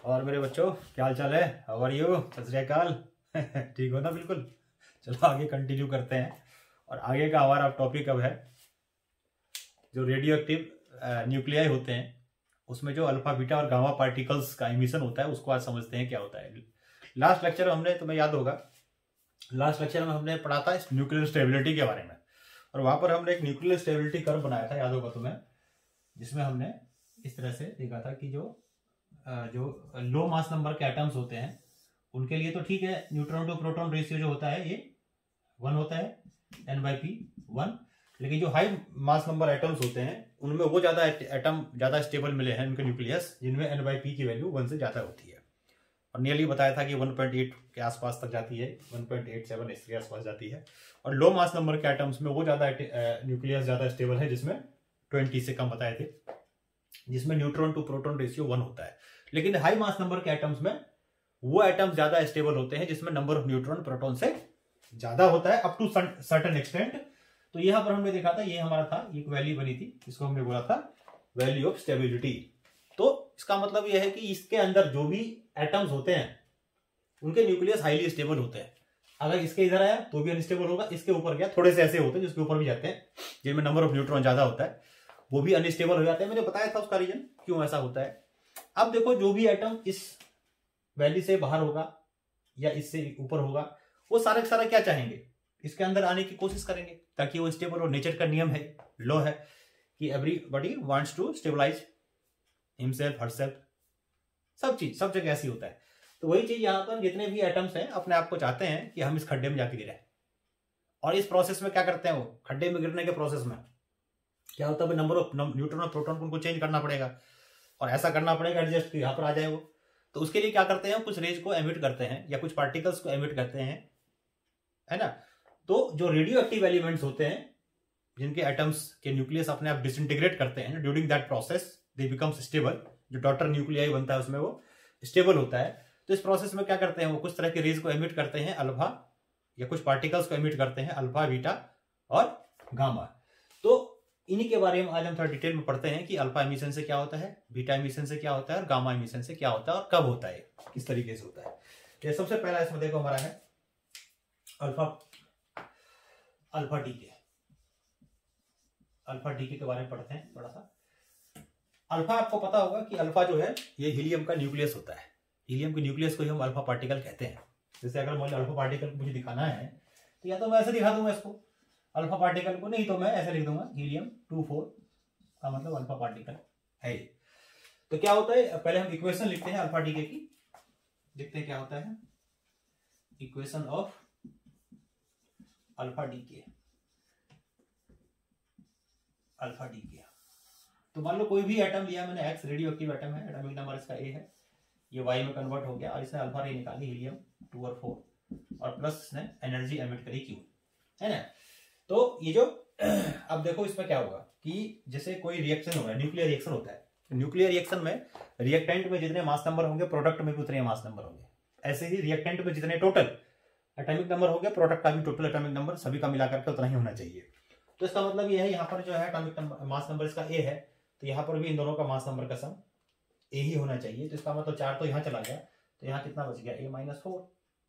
और मेरे बच्चों क्या हाल चाल है? How are you? Sat Shri अकाल। ठीक हो ना? बिल्कुल। चलो आगे कंटिन्यू करते हैं। और आगे का हमारा टॉपिक अब है जो रेडियो एक्टिव न्यूक्लियाई होते हैं उसमें जो अल्फा बीटा और गामा पार्टिकल्स का इमिशन होता है उसको आज समझते हैं क्या होता है। लास्ट लेक्चर में हमने, तुम्हें याद होगा, लास्ट लेक्चर में हमने पढ़ा था इस न्यूक्लियर स्टेबिलिटी के बारे में। और वहां पर हमने एक न्यूक्लियर स्टेबिलिटी कर्व बनाया था, याद होगा तुम्हें, जिसमें हमने इस तरह से देखा था कि जो लो मास नंबर के एटम्स होते हैं उनके लिए तो ठीक है, न्यूट्रॉन टू प्रोटॉन रेशियो जो होता है ये 1 होता है, n/p 1। लेकिन जो हाई मास नंबर एटम्स होते हैं उनमें वो ज्यादा एटम ज्यादा स्टेबल मिले हैं उनके न्यूक्लियस, जिनमें n/p की वैल्यू 1 से ज्यादा होती है। और नियरली बताया था कि 1.8 के आसपास तक जाती है, 1.87 इसके आसपास जाती है। और लो मास नंबर के एटम्स में वो ज्यादा न्यूक्लियस ज्यादा स्टेबल है, जिसमें 20 से कम बताए थे, जिसमें न्यूट्रॉन टू प्रोटॉन रेशियो 1 होता है। लेकिन हाई मास नंबर के एटम्स में वो एटम्स ज्यादा स्टेबल होते हैं जिसमें नंबर ऑफ न्यूट्रॉन प्रोटॉन से ज्यादा होता है अप टू सर्टेन एक्सटेंट। तो यहां पर हमने देखा था, ये हमारा था, एक वैल्यू बनी थी, इसको हमने बोला था वैल्यू ऑफ स्टेबिलिटी। तो इसका मतलब यह है कि इसके अंदर जो भी एटम्स होते हैं उनके न्यूक्लियस हाईली स्टेबल होते हैं। अगर इसके इधर आया तो भी अनस्टेबल होगा, इसके ऊपर गया, थोड़े से ऐसे होते हैं जिसके ऊपर भी जाते हैं जिनमें नंबर ऑफ न्यूट्रॉन ज्यादा होता है, वो भी अनस्टेबल हो जाते हैं। मैंने बताया था उसका रीजन क्यों ऐसा होता है। अब देखो, जो भी एटम इस वैल्यू से बाहर होगा या इससे ऊपर होगा, वो सारे सारे क्या चाहेंगे, इसके अंदर आने की कोशिश करेंगे ताकि वो स्टेबल हो। नेचर का नियम है, लॉ है कि everybody wants to stabilise himself, herself, सब जगह ऐसी होता है। तो वही चीज यहां पर जितने भी एटम्स हैं अपने आप को चाहते हैं कि हम इस खड्डे में जाके गिरे। और इस प्रोसेस में क्या करते हैं, वो खड्डे में गिरने के प्रोसेस में क्या होता है, नंबर ऑफ न्यूट्रॉन और प्रोटॉन को उनको चेंज करना पड़ेगा, और ऐसा करना पड़ेगा एडजस्ट यहाँ पर आ जाए वो। तो उसके लिए क्या करते हैं, कुछ रेज को एमिट करते हैं या कुछ पार्टिकल्स को एमिट करते हैं, है ना। तो जो रेडियो एक्टिव एलिमेंट्स होते हैं जिनके एटम्स के न्यूक्लियस अपने आप डिसइंटीग्रेट करते हैं, during that process they becomes stable. जो डॉटर न्यूक्लियाई बनता है उसमें वो स्टेबल होता है। तो इस प्रोसेस में क्या करते हैं, वो कुछ तरह के रेज को एमिट करते हैं अल्फा, या कुछ पार्टिकल्स को एमिट करते हैं अल्फा, बीटा और गामा। तो इन्हीं के बारे में आज हम थोड़ा डिटेल में पढ़ते हैं कि अल्फा एमिशन से क्या होता है, बीटा एमिशन से क्या होता है, और गामा एमिशन से क्या होता है, और कब होता है, किस तरीके से होता है। ये सबसे पहला इसमें देखो हमारा है अल्फा डीके के बारे में पढ़ते हैं थोड़ा सा। अल्फा, आपको पता होगा कि अल्फा जो है ये हीलियम का न्यूक्लियस होता है। हीलियम के न्यूक्लियस को ही हम अल्फा पार्टिकल कहते हैं। जैसे अगर मुझे अल्फा पार्टिकल मुझे दिखाना है तो या तो मैं ऐसे दिखा दूंगा इसको अल्फा पार्टिकल को, नहीं तो मैं ऐसे लिख दूंगा हीलियम-24 का मतलब अल्फा पार्टिकल है। तो क्या होता है, पहले हम इक्वेशन लिखते हैं अल्फा डीके की, देखते हैं क्या होता है। Equation of alpha decay. तो मान लो कोई भी एटम लिया मैंने, एक्स रेडियो एक्टिव एटम है, एटॉमिक नंबर इसका ए है, ये वाई में कन्वर्ट हो गया, और इसने अल्फा रे निकाली हीलियम-2 और 4, और प्लस इसने एनर्जी एमिट करी Q, है ना। तो ये जो अब देखो इसमें क्या होगा कि जैसे कोई रिएक्शन हो रहा है, न्यूक्लियर रिएक्शन होता है, न्यूक्लियर रिएक्शन में रिएक्टेंट में जितने मास नंबर होंगे प्रोडक्ट में भी उतने मास नंबर होंगे। ऐसे ही रिएक्टेंट में जितने टोटल एटॉमिक नंबर होंगे प्रोडक्ट का भी टोटल एटॉमिक नंबर सभी का मिलाकर के उतना ही होना चाहिए। तो इसका मतलब ये है, यहाँ पर जो है एटॉमिक मास नंबर इसका ए है, तो यहाँ पर भी इन दोनों का मास नंबर का सम ए ही होना चाहिए। तो इसका मतलब 4 तो यहाँ चला गया, तो यहाँ कितना बच गया, A-4,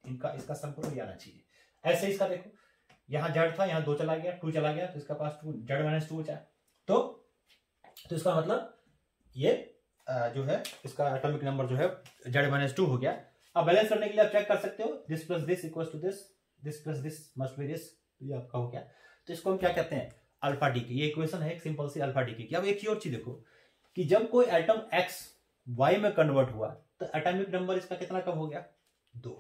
इनका इसका सम पूरा आना चाहिए। ऐसे इसका देखो, यहाँ जेड था, यहाँ 2 चला गया, 2 चला गया, तो इसका पास Z-2 बचा। तो इसका मतलब ये जो है इसका एटॉमिक नंबर जो है Z-2 हो गया। अब बैलेंस करने के लिए आप चेक कर सकते हो, this plus this equals to this plus this must be this, ये आपका हो गया। तो इसको हम क्या कहते हैं, अल्फा डीके। ये इक्वेशन है एक सिंपल सी अल्फा डीके की। अब एक ही और चीज देखो कि जब कोई एटम एक्स वाई में कन्वर्ट हुआ तो एटॉमिक नंबर इसका कितना कम हो गया, 2।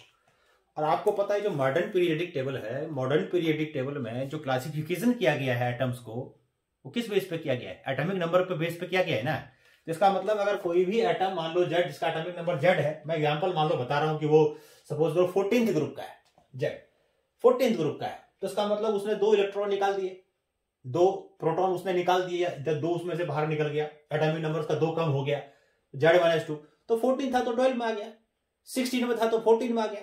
और आपको पता है जो मॉडर्न पीरियोडिक टेबल है, मॉडर्न पीरियोडिक टेबल में जो क्लासिफिकेशन किया गया है एटम्स को, वो किस बेस पे किया गया है, एटॉमिक नंबर पे बेस पे किया गया है ना। तो इसका मतलब अगर कोई भी एटम मान लो जेड, जिसका एटॉमिक नंबर जेड है, मैं एग्जांपल मान लो बता रहा हूं कि वो सपोज करो 14th ग्रुप का है, जेड 14th ग्रुप का है, तो इसका मतलब उसने 2 इलेक्ट्रॉन निकाल दिए, 2 प्रोटॉन उसने निकाल दिए, 2 उसमें से बाहर निकल गया, एटॉमिक नंबर उसका 2 कम हो गया, Z-2। तो 14 था तो 12 में आ गया, 16 में था तो 14 में आ गया।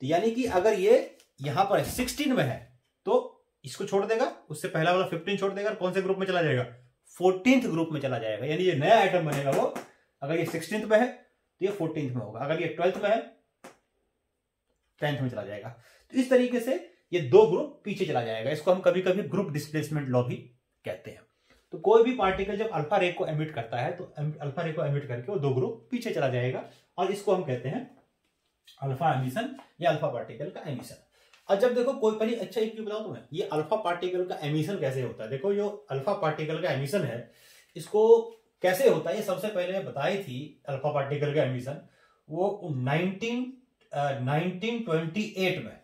तो यानी कि अगर ये यहां पर 16 में है तो इसको छोड़ देगा, उससे पहला वाला 15 छोड़ देगा, कौन से ग्रुप में चला जाएगा, 14th ग्रुप में चला जाएगा। यानी ये नया आइटम बनेगा वो, अगर ये 16th पे है तो ये 14th में होगा। अगर ये 12th में है 10th में चला जाएगा। तो इस तरीके से ये दो ग्रुप पीछे चला जाएगा। इसको हम कभी कभी ग्रुप डिस्प्लेसमेंट लॉ भी कहते हैं। तो कोई भी पार्टिकल जब अल्फा रे को एमिट करता है तो अल्फा रे को एमिट करके वो दो ग्रुप पीछे चला जाएगा, और इसको हम कहते हैं अल्फा एमिशन या अल्फा पार्टिकल का एमिशन। और जब देखो कोई पहले, अच्छा एक चीज बताओ तुम्हें, ये अल्फा पार्टिकल का एमिशन कैसे होता है। देखो जो अल्फा पार्टिकल का एमिशन है इसको कैसे होता है, ये सबसे पहले बताई थी अल्फा पार्टिकल का एमिशन वो 1928 में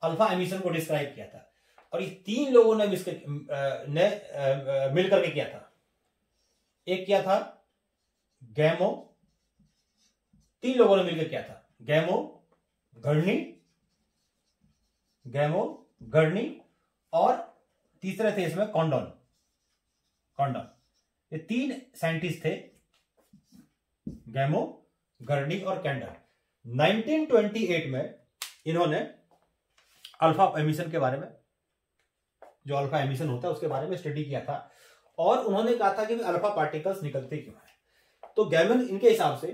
अल्फा एमिशन को डिस्क्राइब किया था। और ये तीन लोगों ने मिलकर के किया था। एक किया था गैमो, तीन लोगों ने मिलकर किया था, गैमो, गर्नी और तीसरे थे इसमें कॉन्डॉन। ये तीन साइंटिस्ट थे, गैमो, गर्नी और कैंडल। 1928 में इन्होंने अल्फा एमिशन के बारे में, जो अल्फा एमिशन होता है उसके बारे में स्टडी किया था। और उन्होंने कहा था कि अल्फा पार्टिकल्स निकलते क्यों हैं। तो गैमन इनके हिसाब से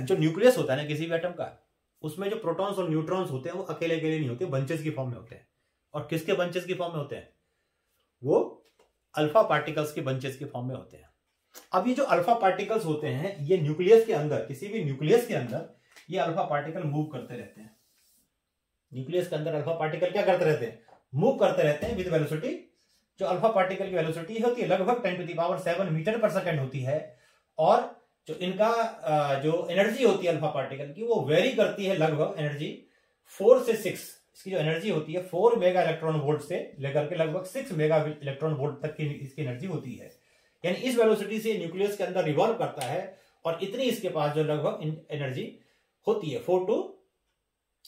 जो न्यूक्लियस होता है ना किसी भी एटम का, उसमें जो प्रोटॉन्स और न्यूट्रॉन्स होते हैं वो अकेले अकेले नहीं होते, बंचेस की फॉर्म में होते हैं। और किसके बंचेस की फॉर्म में होते हैं, वो अल्फा पार्टिकल्स के बंचेस की फॉर्म में होते हैं। अब ये जो अल्फा पार्टिकल्स होते हैं ये न्यूक्लियस के अंदर, किसी भी न्यूक्लियस के अंदर ये अल्फा पार्टिकल मूव करते रहते हैं। न्यूक्लियस के अंदर अल्फा पार्टिकल क्या करते रहते हैं, मूव करते रहते हैं विद वेलोसिटी। जो अल्फा पार्टिकल की वेलोसिटी होती है लगभग 10⁻⁷ मीटर पर सेकंड होती है। और जो इनका जो एनर्जी होती है अल्फा पार्टिकल की वो वेरी करती है, लगभग एनर्जी 4 से 6, इसकी जो एनर्जी होती है 4 मेगा इलेक्ट्रॉन वोल्ट से लेकर के लगभग 6 मेगा इलेक्ट्रॉन वोल्ट तक की इसकी एनर्जी होती है। यानी इस वेलोसिटी से न्यूक्लियस के अंदर रिवॉल्व करता है और इतनी इसके पास जो लगभग एनर्जी होती है 4 to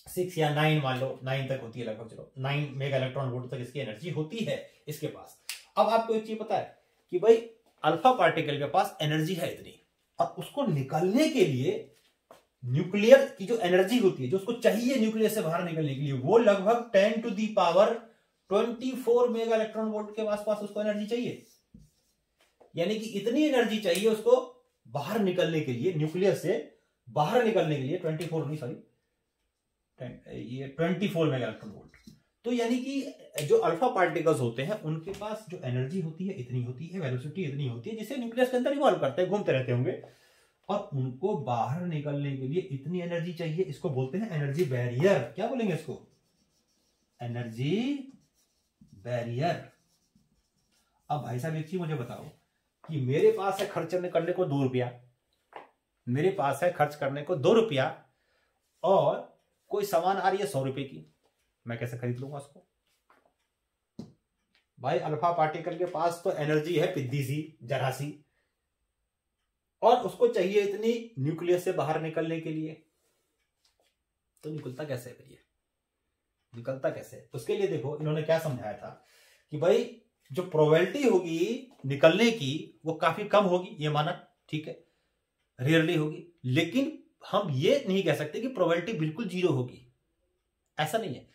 6 या 9, मान लो 9 तक होती है लगभग, चलो 9 मेगा इलेक्ट्रॉन वोल्ट तक इसकी एनर्जी होती है इसके पास। अब आपको एक चीज पता है कि भाई अल्फा पार्टिकल के पास एनर्जी है इतनी, और उसको निकलने के लिए न्यूक्लियर की जो एनर्जी होती है जो उसको चाहिए न्यूक्लियस से बाहर निकलने के लिए, वो लगभग 10⁻24 मेगा इलेक्ट्रॉन वोल्ट के आसपास उसको एनर्जी चाहिए। यानी कि इतनी एनर्जी चाहिए उसको बाहर निकलने के लिए, न्यूक्लियस से बाहर निकलने के लिए 24 मेगा इलेक्ट्रॉन वोल्ट। तो यानी कि जो अल्फा पार्टिकल्स होते हैं उनके पास जो एनर्जी होती है इतनी होती है, वेलोसिटी इतनी होती है जिससे न्यूक्लियस के अंदर रिवॉल्व करते हैं, घूमते रहते होंगे, और उनको बाहर निकलने के लिए इतनी एनर्जी चाहिए। इसको बोलते हैं एनर्जी बैरियर। क्या बोलेंगे इसको, एनर्जी बैरियर। अब भाई साहब एक चीज मुझे बताओ कि मेरे पास है खर्च करने को 2 रुपया, मेरे पास है खर्च करने को 2 रुपया, और कोई सामान आ रही है 100 रुपए की, मैं कैसे खरीद लूंगा उसको। भाई अल्फा पार्टिकल के पास तो एनर्जी है पिद्दी सी, जरा सी, और उसको चाहिए इतनी न्यूक्लियस से बाहर निकलने के लिए, तो निकलता कैसे है, ये निकलता कैसे। उसके लिए देखो इन्होंने क्या समझाया था कि भाई जो प्रोबेबिलिटी होगी निकलने की वो काफी कम होगी, ये माना ठीक है, रेयरली होगी, लेकिन हम ये नहीं कह सकते कि प्रोबेबिलिटी बिल्कुल 0 होगी, ऐसा नहीं है।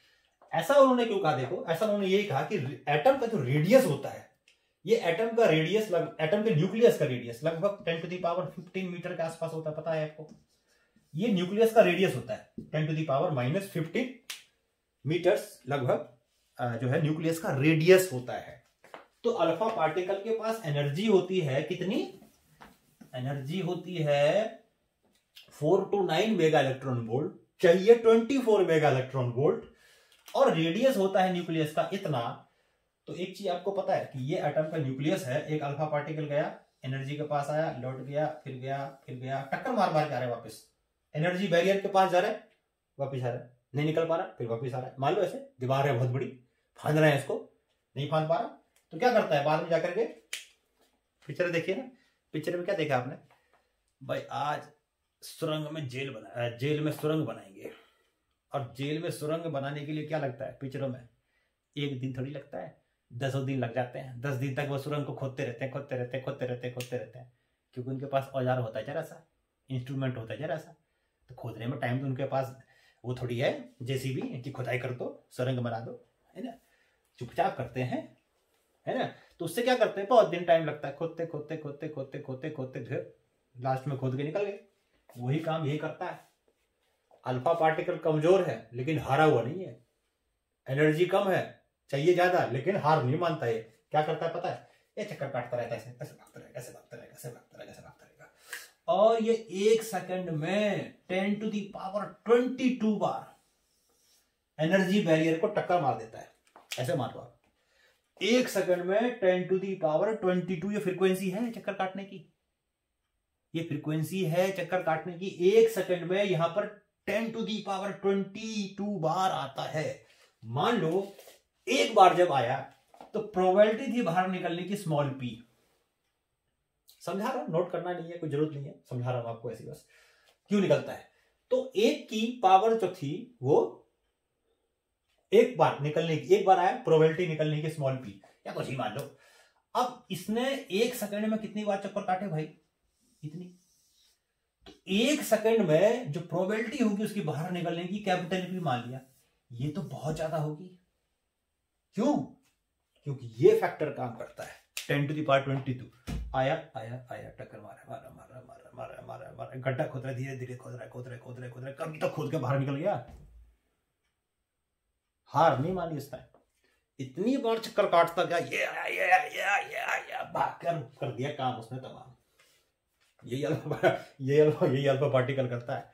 ऐसा उन्होंने क्यों कहा, देखो ऐसा उन्होंने यही कहा कि एटम का जो रेडियस होता है, ये एटम का रेडियस, एटम के न्यूक्लियस का रेडियस लगभग 10⁻15 मीटर के आसपास होता है, पता है आपको। ये न्यूक्लियस का रेडियस होता है 10⁻⁻15 मीटर्स लगभग जो है न्यूक्लियस का रेडियस होता है। तो अल्फा पार्टिकल के पास एनर्जी होती है कितनी, एनर्जी होती है 4 to 9 मेगा इलेक्ट्रॉन वोल्ट, चाहिए 24 मेगा इलेक्ट्रॉन वोल्ट, और रेडियस होता है न्यूक्लियस का इतना। तो एक चीज आपको पता है कि ये एटम का न्यूक्लियस है, एक अल्फा पार्टिकल गया एनर्जी के पास आया, लौट गया, फिर गया, टक्कर मार मार के आ रहा है वापस, एनर्जी बैरियर के पास जा रहा है, वापस आ रहा है, नहीं निकल पा रहा, फिर वापस आ रहा है। मान लो ऐसे दीवार है बहुत बड़ी, फांद रहे हैं इसको, नहीं फांद पा रहा, तो क्या करता है बाद में जाकर के, पिक्चर देखिए ना, पिक्चर में क्या देखा आपने, भाई आज सुरंग में जेल बना, जेल में सुरंग बनाएंगे, और जेल में सुरंग बनाने के लिए क्या लगता है पिक्चरों में, एक दिन थोड़ी लगता है, 10 दिन लग जाते हैं। 10 दिन तक वो सुरंग को खोदते रहते हैं, क्योंकि उनके पास औजार होता है जरा सा, इंस्ट्रूमेंट होता है जरा सा, तो खोदने में टाइम तो उनके पास वो थोड़ी है जेसीबी की खुदाई कर दो, सुरंग बना दो, है ना, चुपचाप करते हैं, है ना। तो उससे क्या करते हैं, बहुत दिन टाइम लगता है, खोदते लास्ट में खोद के निकल गए, वही काम यही करता है। अल्फा पार्टिकल कमजोर है लेकिन हारा हुआ नहीं है, एनर्जी कम है, चाहिए ज्यादा, लेकिन हार नहीं मानता है। क्या करता है पता है? ये चक्कर काटता रहता है, ऐसे भागता रहेगा, ऐसे भागता रहेगा, ऐसे भागता रहेगा, ऐसे भागता रहेगा, और ये 1 सेकंड में 10⁻22 बार एनर्जी बैरियर को टक्कर मार देता है। ऐसे मान लो आप, 1 सेकंड में 10⁻22 ये फ्रीक्वेंसी है चक्कर काटने की, ये फ्रीक्वेंसी है चक्कर काटने की। 1 सेकंड में यहां पर 10⁻22 बार आता है। मान लो एक बार जब आया तो प्रोबेबिलिटी थी बाहर निकलने की स्मॉल p। समझा रहा हूं, नोट करना नहीं है, कोई जरूरत नहीं है, समझा रहा हूं आपको ऐसी बस क्यों निकलता है। तो एक की पावर जो थी वो एक बार निकलने की, एक बार आया प्रोबेबिलिटी निकलने की स्मॉल p या कुछ ही मान लो। अब इसने 1 सेकंड में कितनी बार चक्कर काटे भाई? इतनी। तो 1 सेकंड में जो प्रोबेबिलिटी होगी उसकी बाहर निकलने की, कैपिटल P मान लिया, ये तो बहुत ज्यादा होगी। क्यों? क्योंकि ये फैक्टर काम करता है। 10⁻22 आया आया आया, टक्कर मारा मारा मारा मारा मारा मारा मारा, गड्ढा खोद रहा है, धीरे धीरे खोद रहा है, खोद रहा है, खोद रहा है, खोद रहा है, कभी तो खोद के बाहर निकल गया। हार नहीं मानी इस टाइम, इतनी बार चक्कर काटता गया, ये भाग कर दिया काम उसने तमाम। यही अल्फा पार्टिकल करता है।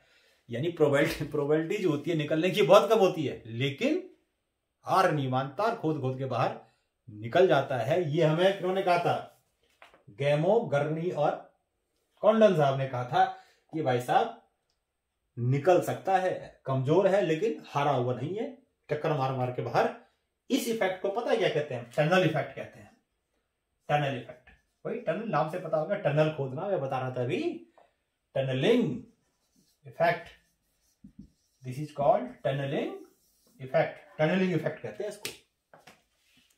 यानी प्रोबेबिलिटी जो होती है निकलने की बहुत कम होती है, लेकिन हार नहीं मानता और खोद खोद के बाहर निकल जाता है। ये हमें किन्होंने कहा था? गैमो, गर्नी और कॉन्डन साहब ने कहा था कि भाई साहब निकल सकता है, कमजोर है लेकिन हारा हुआ नहीं है, टक्कर मार मार के बाहर। इस इफेक्ट को पता है क्या कहते हैं? टनल इफेक्ट कहते हैं। टनल इफेक्ट, वही टनल नाम से पता होगा, टनल खोदना मैं बता रहा था अभी, tunnelling effect, this is called tunnelling effect. Tunnelling effect कहते हैं इसको,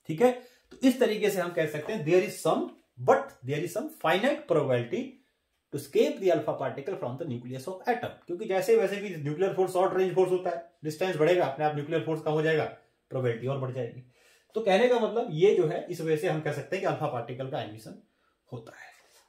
ठीक है। तो इस तरीके से हम कह सकते हैं there is some finite probability to escape the alpha particle from the nucleus of atom. क्योंकि जैसे वैसे भी nuclear force short range force होता है, डिस्टेंस बढ़ेगा अपने आप न्यूक्लियर फोर्स कम हो जाएगा, प्रोबेबिलिटी और बढ़ जाएगी। तो कहने का मतलब ये जो है, इस वजह से हम कह सकते हैं कि अल्फा पार्टिकल का एमिशन होता है।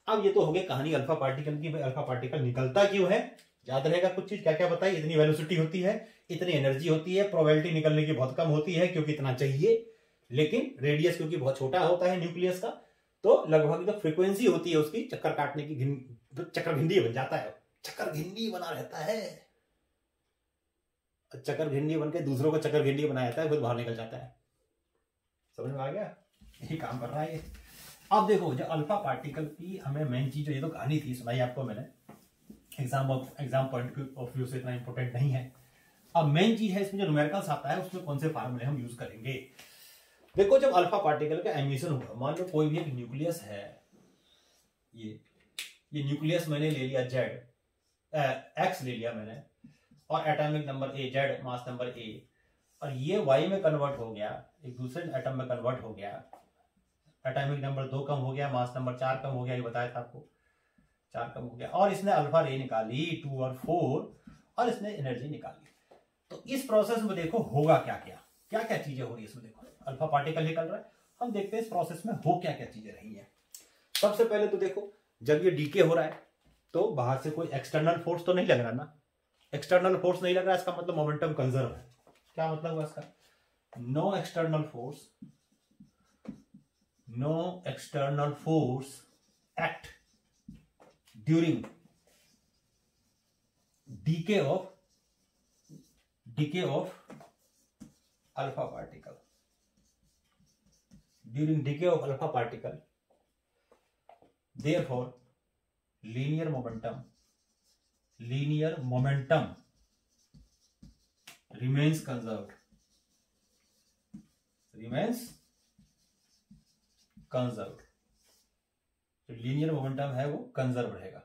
अब ये तो हो गई कहानी अल्फा पार्टिकल की, अल्फा पार्टिकल निकलता क्यों है। याद रहेगा कुछ चीज, क्या क्या बताई? इतनी वेलोसिटी होती है, इतनी एनर्जी होती है, प्रोबेबिलिटी निकलने की बहुत कम होती है क्योंकि इतना चाहिए, लेकिन रेडियस क्योंकि बहुत छोटा होता है न्यूक्लियस का, तो लगभग जो फ्रीक्वेंसी होती है उसकी चक्कर काटने की चक्कर भिंडी बन जाता है, चक्कर भिंडी बना रहता है, चक्कर भिंडी बन के दूसरों को चक्कर भिंडी बना जाता है, फिर बाहर निकल जाता है। समझ में आ गया? यही काम कर रहा है ये। अब देखो, जो अल्फा पार्टिकल की हमें मेन चीज, ये तो कहानी थी, सुनाई आपको मैंने, एग्जाम पॉइंट ऑफ व्यू से इतना इंपॉर्टेंट नहीं है। अब मेन चीज है इसमें जो न्यूमेरिकल्स आता है उसमें कौन से फार्मूले हम यूज करेंगे। देखो, जब अल्फा पार्टिकल का एमिशन हुआ, मान लो कोई भी एक न्यूक्लियस है, ये न्यूक्लियस मैंने ले लिया एक्स ले लिया मैंने, और atomic number A, Z mass number A, और ये वाई में कन्वर्ट हो गया, एक दूसरे एटम में कन्वर्ट हो गया, एटॉमिक नंबर 2 कम हो गया, मास नंबर 4 कम हो गया, ये बताया था आपको, 4 कम हो गया, और इसने अल्फा रे निकाली 2 और 4, और इसने एनर्जी निकाली। तो इस प्रोसेस में देखो होगा क्या क्या, क्या क्या चीजें हो रही है इसमें। देखो अल्फा पार्टिकल निकल रहा है, हम देखते हैं इस प्रोसेस में हो क्या क्या चीजें रही हैं। सबसे पहले तो देखो, जब ये डीके हो रहा है तो बाहर से कोई एक्सटर्नल फोर्स तो नहीं लग रहा ना, एक्सटर्नल फोर्स नहीं लग रहा, इसका मतलब मोमेंटम कंजर्व है। क्या मतलब हुआ इसका? No external force act during decay of alpha particle. During decay of alpha particle, therefore linear momentum remains conserved. तो लीनियर मोमेंटम है वो कंजर्व रहेगा,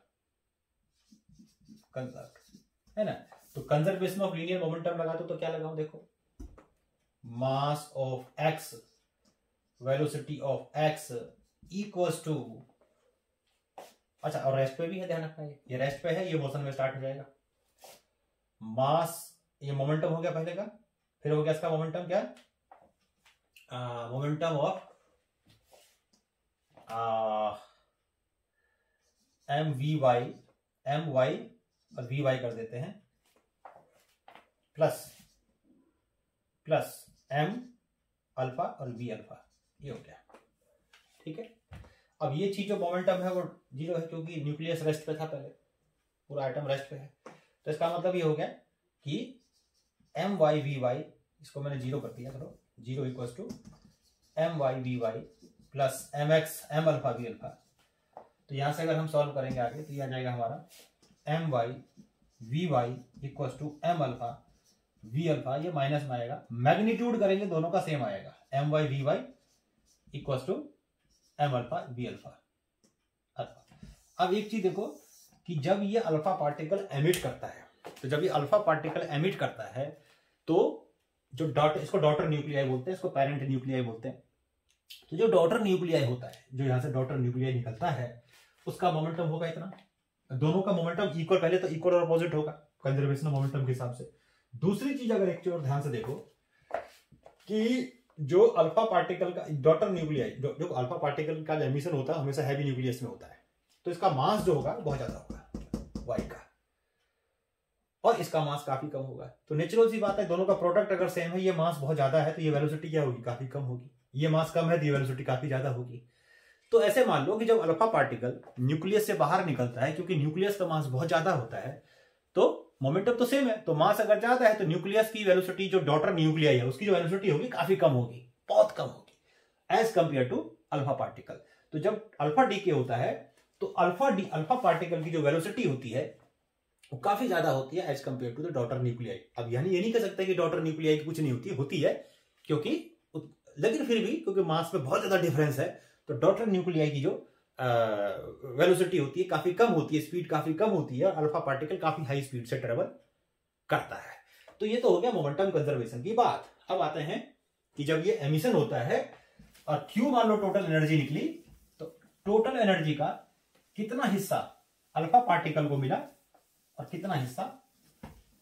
कंजर्व है ना। तो कंजर्वेशन ऑफ लीनियर मोमेंटम लगा तो क्या लगाऊं? देखो, mass of X, velocity of X equals to, अच्छा, और रेस्ट पे भी है, ध्यान रखना, ये रेस्ट पे है, ये मोशन में स्टार्ट हो जाएगा। मास, ये मोमेंटम हो गया पहले का, फिर हो गया इसका मोमेंटम क्या, मोमेंटम ऑफ एम वाई और वी वाई कर देते हैं प्लस प्लस एम अल्फा और वी अल्फा, ये हो गया। ठीक है, अब ये चीज जो मोमेंटम है वो 0 है क्योंकि न्यूक्लियस रेस्ट पे था, पहले पूरा आइटम रेस्ट पे है। तो इसका मतलब ये हो गया कि एम वाई वी वाई, इसको मैंने 0 कर दिया, चलो 0 equal to M Y V Y plus M X M alpha V alpha. तो यहां से अगर हम सॉल्व करेंगे आगे तो ये आ जाएगा हमारा M Y V Y equal to M alpha V alpha, ये माइनस में आएगा, मैग्नीट्यूड करेंगे दोनों का सेम आएगा, M Y V Y equal to M alpha V alpha. अब एक चीज देखो कि जब ये अल्फा पार्टिकल एमिट करता है, तो जब ये अल्फा पार्टिकल एमिट करता है तो जो डॉटर, इसको डॉटर न्यूक्लियाई बोलते हैं, इसको पेरेंट न्यूक्लियाई बोलते हैं। तो जो डॉटर न्यूक्लियाई होता है, जो यहां से डॉटर न्यूक्लियाई निकलता है, उसका मोमेंटम होगा इतना, दोनों का मोमेंटम इक्वल, पहले तो इक्वल और अपोजिट होगा कंजर्वेशन मोमेंटम के हिसाब से। दूसरी चीज अगर एक चीज और ध्यान से देखो कि जो अल्फा पार्टिकल का डॉटर न्यूक्लियाई, जो अल्फा पार्टिकल का जो एमिशन होता है हमेशा हैवी न्यूक्लियस में होता है, तो इसका मास जो होगा बहुत ज्यादा होगा वाई का, और इसका मास काफी कम होगा। तो नेचुरल सी बात है, दोनों का प्रोडक्ट अगर सेम है, ये मास बहुत ज्यादा है तो ये वेलोसिटी क्या होगी, काफी कम होगी, ये मास कम है तो ये वेलोसिटी काफी ज्यादा होगी। तो ऐसे मान लो कि जब अल्फा पार्टिकल न्यूक्लियस से बाहर निकलता है, क्योंकि न्यूक्लियस का मास बहुत ज्यादा होता है, तो मोमेंटम तो सेम है, तो मास अगर ज्यादा है तो न्यूक्लियस की वेलोसिटी, जो डॉटर न्यूक्लियाई है उसकी जो वेलोसिटी होगी काफी कम होगी, बहुत कम होगी as compared to alpha particle. तो जब अल्फा डीके होता है तो अल्फा पार्टिकल की जो वेलोसिटी होती है वो काफी ज्यादा होती है as compared to the daughter nuclei. अब यानी ये नहीं कह सकते कि डॉटर न्यूक्लियाई की कुछ नहीं होती, होती है, क्योंकि लेकिन फिर भी क्योंकि मास में बहुत ज्यादा डिफरेंस है, तो डॉटर न्यूक्लियाई की जो वेलोसिटी होती है काफी कम होती है, स्पीड काफी कम होती है, और अल्फा पार्टिकल काफी हाई स्पीड से ट्रेवल करता है। तो ये तो हो गया मोमेंटम कंजर्वेशन की बात। अब आते हैं कि जब ये एमिशन होता है और क्यू मान लो टोटल एनर्जी निकली, तो टोटल एनर्जी का कितना हिस्सा अल्फा पार्टिकल को मिला और कितना हिस्सा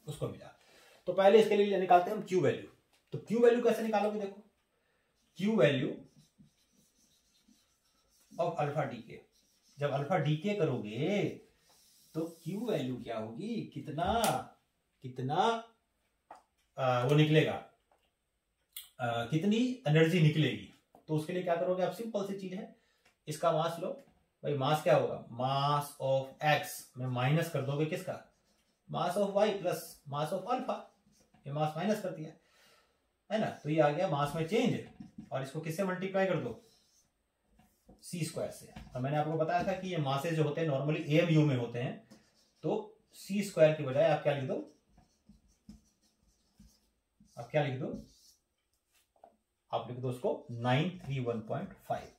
उसको मिला। तो पहले इसके लिए निकालते हैं हम क्यू वैल्यू। तो क्यू वैल्यू कैसे निकालोगे, देखो Q value of alpha decay, जब अल्फा डीके करोगे तो क्यू वैल्यू क्या होगी, कितना कितना वो निकलेगा, कितनी एनर्जी निकलेगी। तो उसके लिए क्या करोगे आप, सिंपल सी चीज है, इसका मास लो भाई, मास क्या होगा, मास ऑफ एक्स में माइनस कर दोगे किसका, mass of Y plus mass of alpha, ये मास माइनस कर दिया है ना, तो ये आ गया मास में चेंज, और इसको किससे मल्टीप्लाई कर दो, सी स्क्वायर से। और मैंने आपको बताया था कि ये मासेज जो होते हैं नॉर्मली एएमयू में होते हैं, तो सी स्क्वायर की बजाय आप क्या लिख दो, आप क्या लिख दो, आप लिख दो उसको 931.5।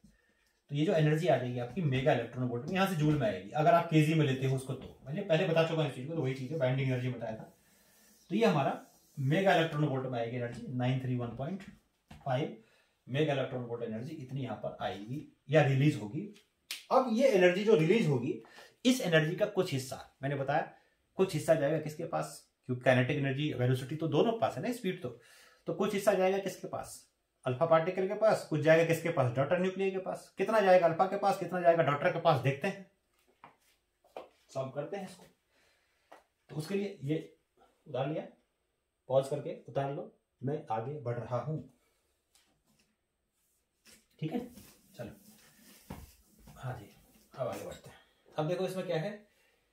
तो ये जो एनर्जी आ जाएगी आपकी मेगा इलेक्ट्रॉन वोल्ट में, यहां से जूल में आएगी, अगर आप केजी में लेते हो उसको, तो मैंने पहले बता चुका इस चीज को, तो वही चीज है, बाइंडिंग एनर्जी बताया था। तो ये हमारा मेगा इलेक्ट्रॉन वोल्ट में आएगी energy 931.5 mega electron volt energy इतनी यहां पर आएगी या रिलीज होगी। अब ये एनर्जी जो रिलीज होगी, इस एनर्जी का कुछ हिस्सा मैंने बताया, कुछ हिस्सा जाएगा किसके पास, क्योंकि काइनेटिक एनर्जी वेलोसिटी तो दोनों पास है ना, स्पीड तो कुछ हिस्सा जाएगा किसके पास, अल्फा पार्टिकल के पास, कुछ जाएगा किसके पास, डॉटर न्यूक्लियाई के पास। कितना जाएगा अल्फा के पास, कितना जाएगा डॉटर के पास, देखते हैं, सॉल्व करते हैं इसको। तो उसके लिए ये उतार लिया, पॉज करके उतार लो, मैं आगे बढ़ रहा हूं, ठीक है, चलो हाँ जी, अब आगे बढ़ते हैं। अब देखो इसमें क्या है,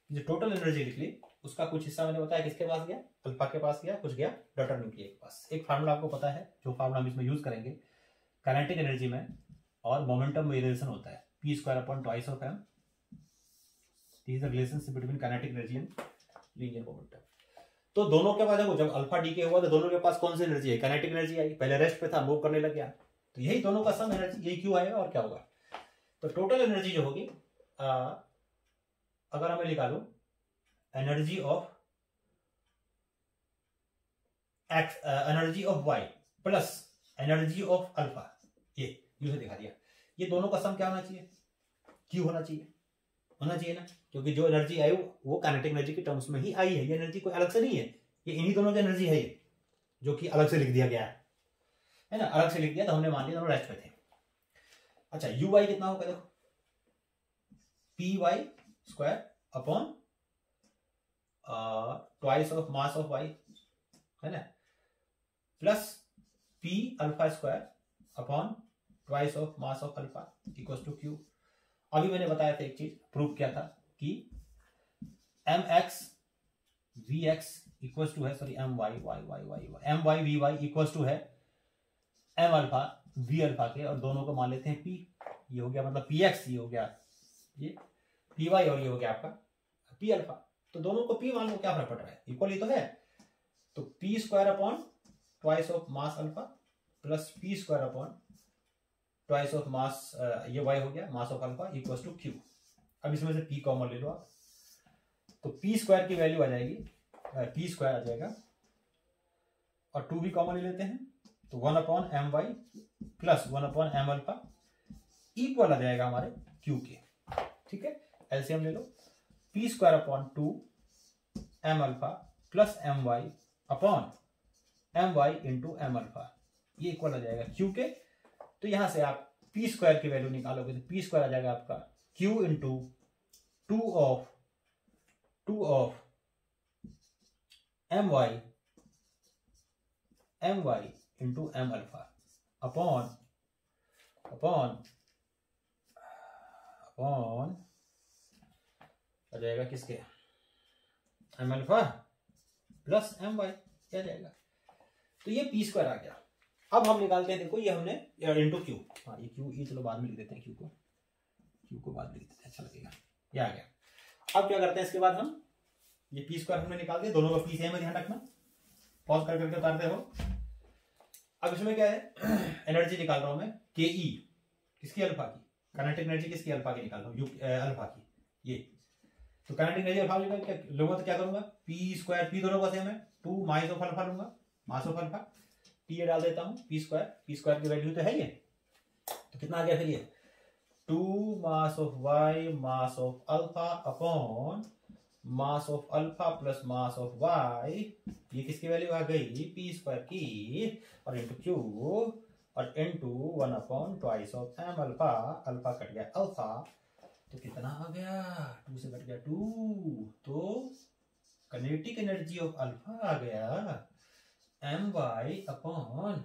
जो टोटल एनर्जी निकली उसका कुछ हिस्सा मैंने बताया किसके पास गया, अल्फा के पास गया, कुछ गया डॉटर न्यूक्लियाई के पास। एक फार्मूला आपको पता है, जो फार्मूला हम इसमें यूज करेंगे काइनेटिक एनर्जी में और मोमेंटम में रिलेशन होता है, P square upon twice of M, this is the relationship between kinetic energy and linear momentum. तो दोनों के पास देखो, जब अल्फा डीके हुआ तो दोनों के पास कौन सी एनर्जी है, काइनेटिक एनर्जी आई, पहले रेस्ट पे था, मूव करने लग गया, तो यही दोनों का सम एनर्जी, यही क्यू आएगा और क्या होगा। तो टोटल एनर्जी जो होगी, अगर हमें निकालू energy of X, energy of Y plus energy of alpha, ये यू से दिखा दिया, ये दोनों का सम क्या होना चाहिए, क्यू होना चाहिए ना, क्योंकि जो एनर्जी आई वो काइनेटिक एनर्जी के टर्म्स में ही आई है, ये एनर्जी कोई अलग से नहीं है, ये इन्हीं दोनों की एनर्जी है, ये जो कि अलग से लिख दिया गया है ना, अलग से लिख दिया तो हमने मान लिया दोनों रेस्ट पे थे। अच्छा यू वाई कितना होगा, देखो P Y square upon twice of mass of Y, है ना, plus P alpha square upon twice of mass of alpha equal to Q. अभी मैंने बताया था एक चीज, प्रूव किया था कि M X V X equal to है, sorry M Y Y Y Y M Y V Y equal to है एम अल्फा वी अल्फा के, और दोनों को मान लेते हैं पी। ये हो गया मतलब पी एक्स, ये हो गया ये पी वाई, और ये हो गया आपका पी अल्फा। तो दोनों को पी मान लो, क्या फर्क पड़ रहा है, इक्वल ही तो है। तो P square upon twice of mass alpha plus P square upon twice of mass, ये वाई हो गया mass of alpha equal to Q. अब इसमें से पी कॉमन ले लो आप, तो पी स्क्वायर की वैल्यू आ जाएगी, पी स्क्वायर आ जाएगा, और 2 भी कॉमन ले लेते हैं, तो 1 upon M Y plus 1 upon M alpha equal आ जाएगा हमारे क्यू के। ठीक है, एलसीएम ले लो, P square upon 2 M alpha plus M Y upon M Y into M alpha, ये इक्वल आ जाएगा क्यू के। तो यहां से आप पी स्क्वायर की वैल्यू निकालोगे तो पी स्क्वायर आ जाएगा आपका Q into 2 of M Y into M alpha upon आ जाएगा किसके, M alpha plus M Y, क्या जाएगा। तो ये पी स्क्वायर आ गया। अब हम निकालते हैं, देखो ये हमने इंटू क्यू, हाँ ये क्यू, ये चलो बाद में लिख देते हैं, क्यू को बाद में लिख देते हैं, अच्छा लगेगा, ये आ गया। अब क्या करते हैं, इसके बाद हम ये पी स्क्वायर हमने निकाल दिया, दोनों का पी सेम है, ध्यान रखना, पॉज कर करके उतारते हो। अब इसमें क्या है, एनर्जी निकाल रहा हूं मैं, के ई किसकी, अल्फा की, काइनेटिक एनर्जी किसकी, अल्फा की निकाल रहा हूं, अल्फा की ये। तो काइनेटिक एनर्जी अल्फा लूंगा तो क्या करूंगा, पी स्क्वायर, पी दोनों का सेम है, 2 मास ऑफ अल्फा लूंगा, मास ऑफ अल्फा, पी ये डाल देता हूं, पी स्क्वायर की वैल्यू तो है ये, तो कितना आ गया फिर ये 2 mass of Y mass of alpha upon mass of alpha plus mass of Y, ये किसकी वैल्यू आ गई, पी स्क्वायर की, और इंटू क्यू, और into 1 upon twice of M alpha, alpha cut गया अल्फा, तो कितना आ गया, 2 से कट गया 2, तो काइनेटिक एनर्जी ऑफ अल्फा आ गया M Y upon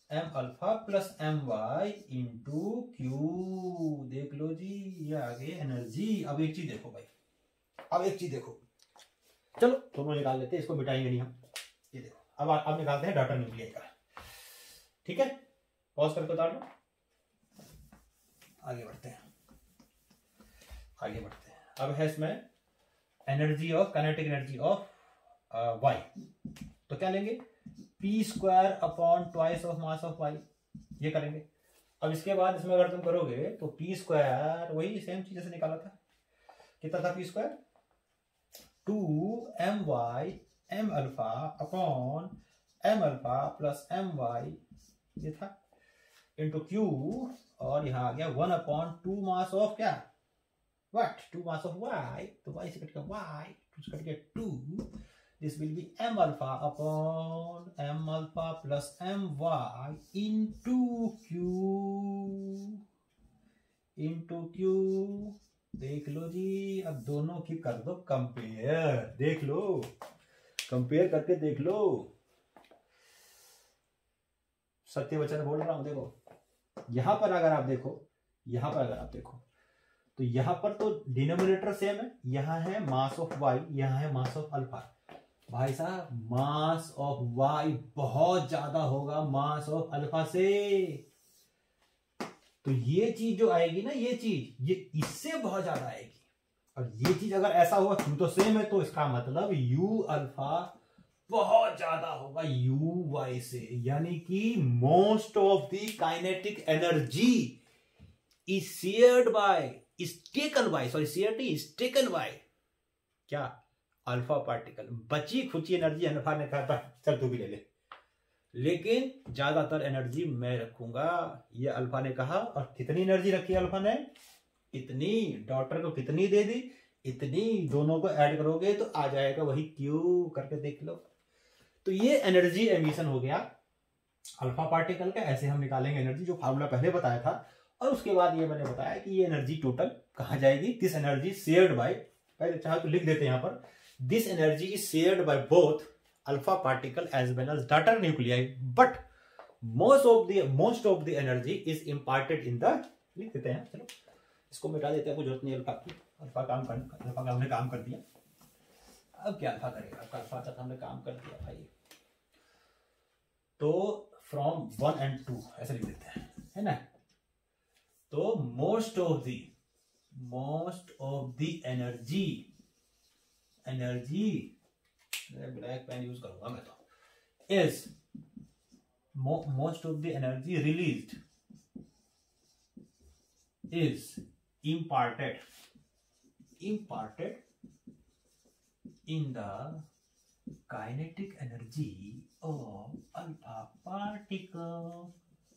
M alpha plus M Y into Q. देख लो जी, ये आ गई एनर्जी। अब एक चीज देखो भाई, चलो दोनों निकाल लेते हैं, इसको मिटाएंगे नहीं हम। ये देखो अब निकालते हैं डाटा न्यूक्लियर का, ठीक है, पॉज करके उतार लो, आगे बढ़ते हैं। अब है इसमें energy of, kinetic energy of Y, तो क्या लेंगे, P square upon twice of mass of Y, ये करेंगे। अब इसके बाद इसमें अगर तुम करोगे तो पी स्क्वायर, वही सेम चीज से निकाला था, कितना था P square, 2 M Y M alpha upon M alpha plus M Y, ये था, इंटू क्यू, और यहां आ गया 1 अपॉन 2 मास ऑफ क्या, व्हाट, 2 मास ऑफ वाई, तो वाई से कट गया वाई, 2 से कट गया 2, this will be m alpha upon m alpha plus my into q। देख लो जी, अब दोनों की कर दो कंपेयर, देख लो, कंपेयर करके देख लो, सत्य वचन बोल रहा हूं। देखो यहां पर अगर आप देखो, तो यहां पर तो डिनोमिनेटर सेम है, यहां है मास ऑफ वाई, यहां है मास ऑफ अल्फा। भाई साहब मास ऑफ वाई बहुत ज्यादा होगा मास ऑफ अल्फा से, तो ये चीज जो आएगी ना, ये चीज ये इससे बहुत ज्यादा आएगी। और ये चीज अगर ऐसा हुआ, क्यों तो सेम है, तो इसका मतलब यू अल्फा बहुत ज्यादा होगा यू वाई से, यानी कि most of the kinetic energy is shared bye, is taken by क्या, अल्फा पार्टिकल। बची खुची एनर्जी अल्फा ने कहा था चल तू भी ले ले, लेकिन ज्यादातर एनर्जी मैं रखूंगा, ये अल्फा ने कहा। और कितनी एनर्जी रखी अल्फा ने, इतनी, डॉटर को कितनी दे दी, इतनी, दोनों को ऐड करोगे तो आ जाएगा वही क्यू, करके देख लो। तो ये एनर्जी एमिशन हो गया अल्फा पार्टिकल का। ऐसे हम निकालेंगे एनर्जी, जो फार्मूला पहले बताया था। और उसके बाद ये मैंने बताया कि ये एनर्जी टोटल कहा जाएगी, किस एनर्जी शेयर्ड बाय, पहले चाहे तो लिख देते हैं यहाँ पर, this energy is shared by both alpha particle as well as daughter nuclei, but most of the energy is imparted in the, लिख देते हैं, चलो इसको मिटा देते हैं, कोई जरूरत नहीं अल्फा की, अल्फा का हमने काम कर दिया, अब क्या अल्फा करेगा, आपका अल्फा का हमने काम कर दिया भाई। तो फ्रॉम 1 and 2 ऐसे लिख देते हैं, है ना। तो most of the energy black pen use करूंगा मैं तो, is most of the energy released is imparted in the kinetic energy of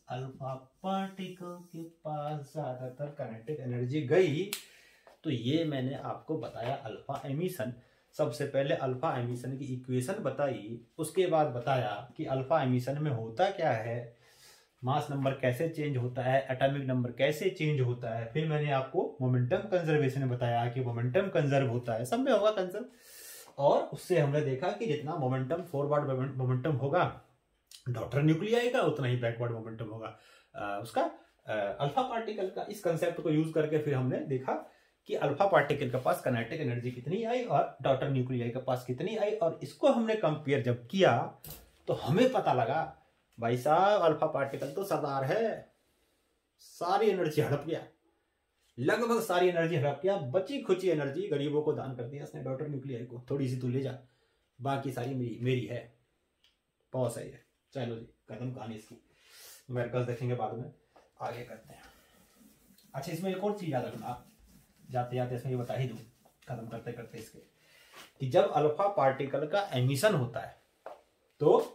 alpha particle के पास ज्यादातर काइनेटिक एनर्जी गई। तो ये मैंने आपको बताया अल्फा एमिशन। सबसे पहले अल्फा एमिशन की इक्वेशन बताई, उसके बाद बताया कि अल्फा एमिशन में होता क्या है, मास नंबर कैसे चेंज होता है, एटॉमिक नंबर कैसे चेंज होता है। फिर मैंने आपको मोमेंटम कंजर्वेशन में बताया कि मोमेंटम कंजर्व होता है, सब में होगा कंजर्व, और उससे हमने देखा कि जितना मोमेंटम फॉरवर्ड मोमेंटम होगा डॉटर न्यूक्लियाई का, उतना ही बैकवर्ड मोमेंटम होगा उसका अल्फा पार्टिकल का। इस कंसेप्ट को यूज करके फिर हमने देखा कि अल्फा पार्टिकल के पास काइनेटिक एनर्जी कितनी आई और डॉटर न्यूक्लियाई के पास कितनी आई, और इसको हमने कंपेयर जब किया तो हमें पता लगा भाई साहब अल्फा पार्टिकल तो सरदार है, सारी एनर्जी हड़प गया, लगभग सारी एनर्जी हड़प गया, बची खुची एनर्जी गरीबों को दान कर दिया इसने डॉटर न्यूक्लियाई को, थोड़ी सी तू ले जा, बाकी सारी मेरी है। बहुत सही है, चलो जी खत्म कहानी इसकी, मेरिकल्स देखेंगे बाद में, आगे करते हैं। अच्छा इसमें एक और चीज याद रखना, जाते जाते इसमें ये बता ही दूं खत्म करते करते इसके, कि जब अल्फा पार्टिकल का एमिशन होता है तो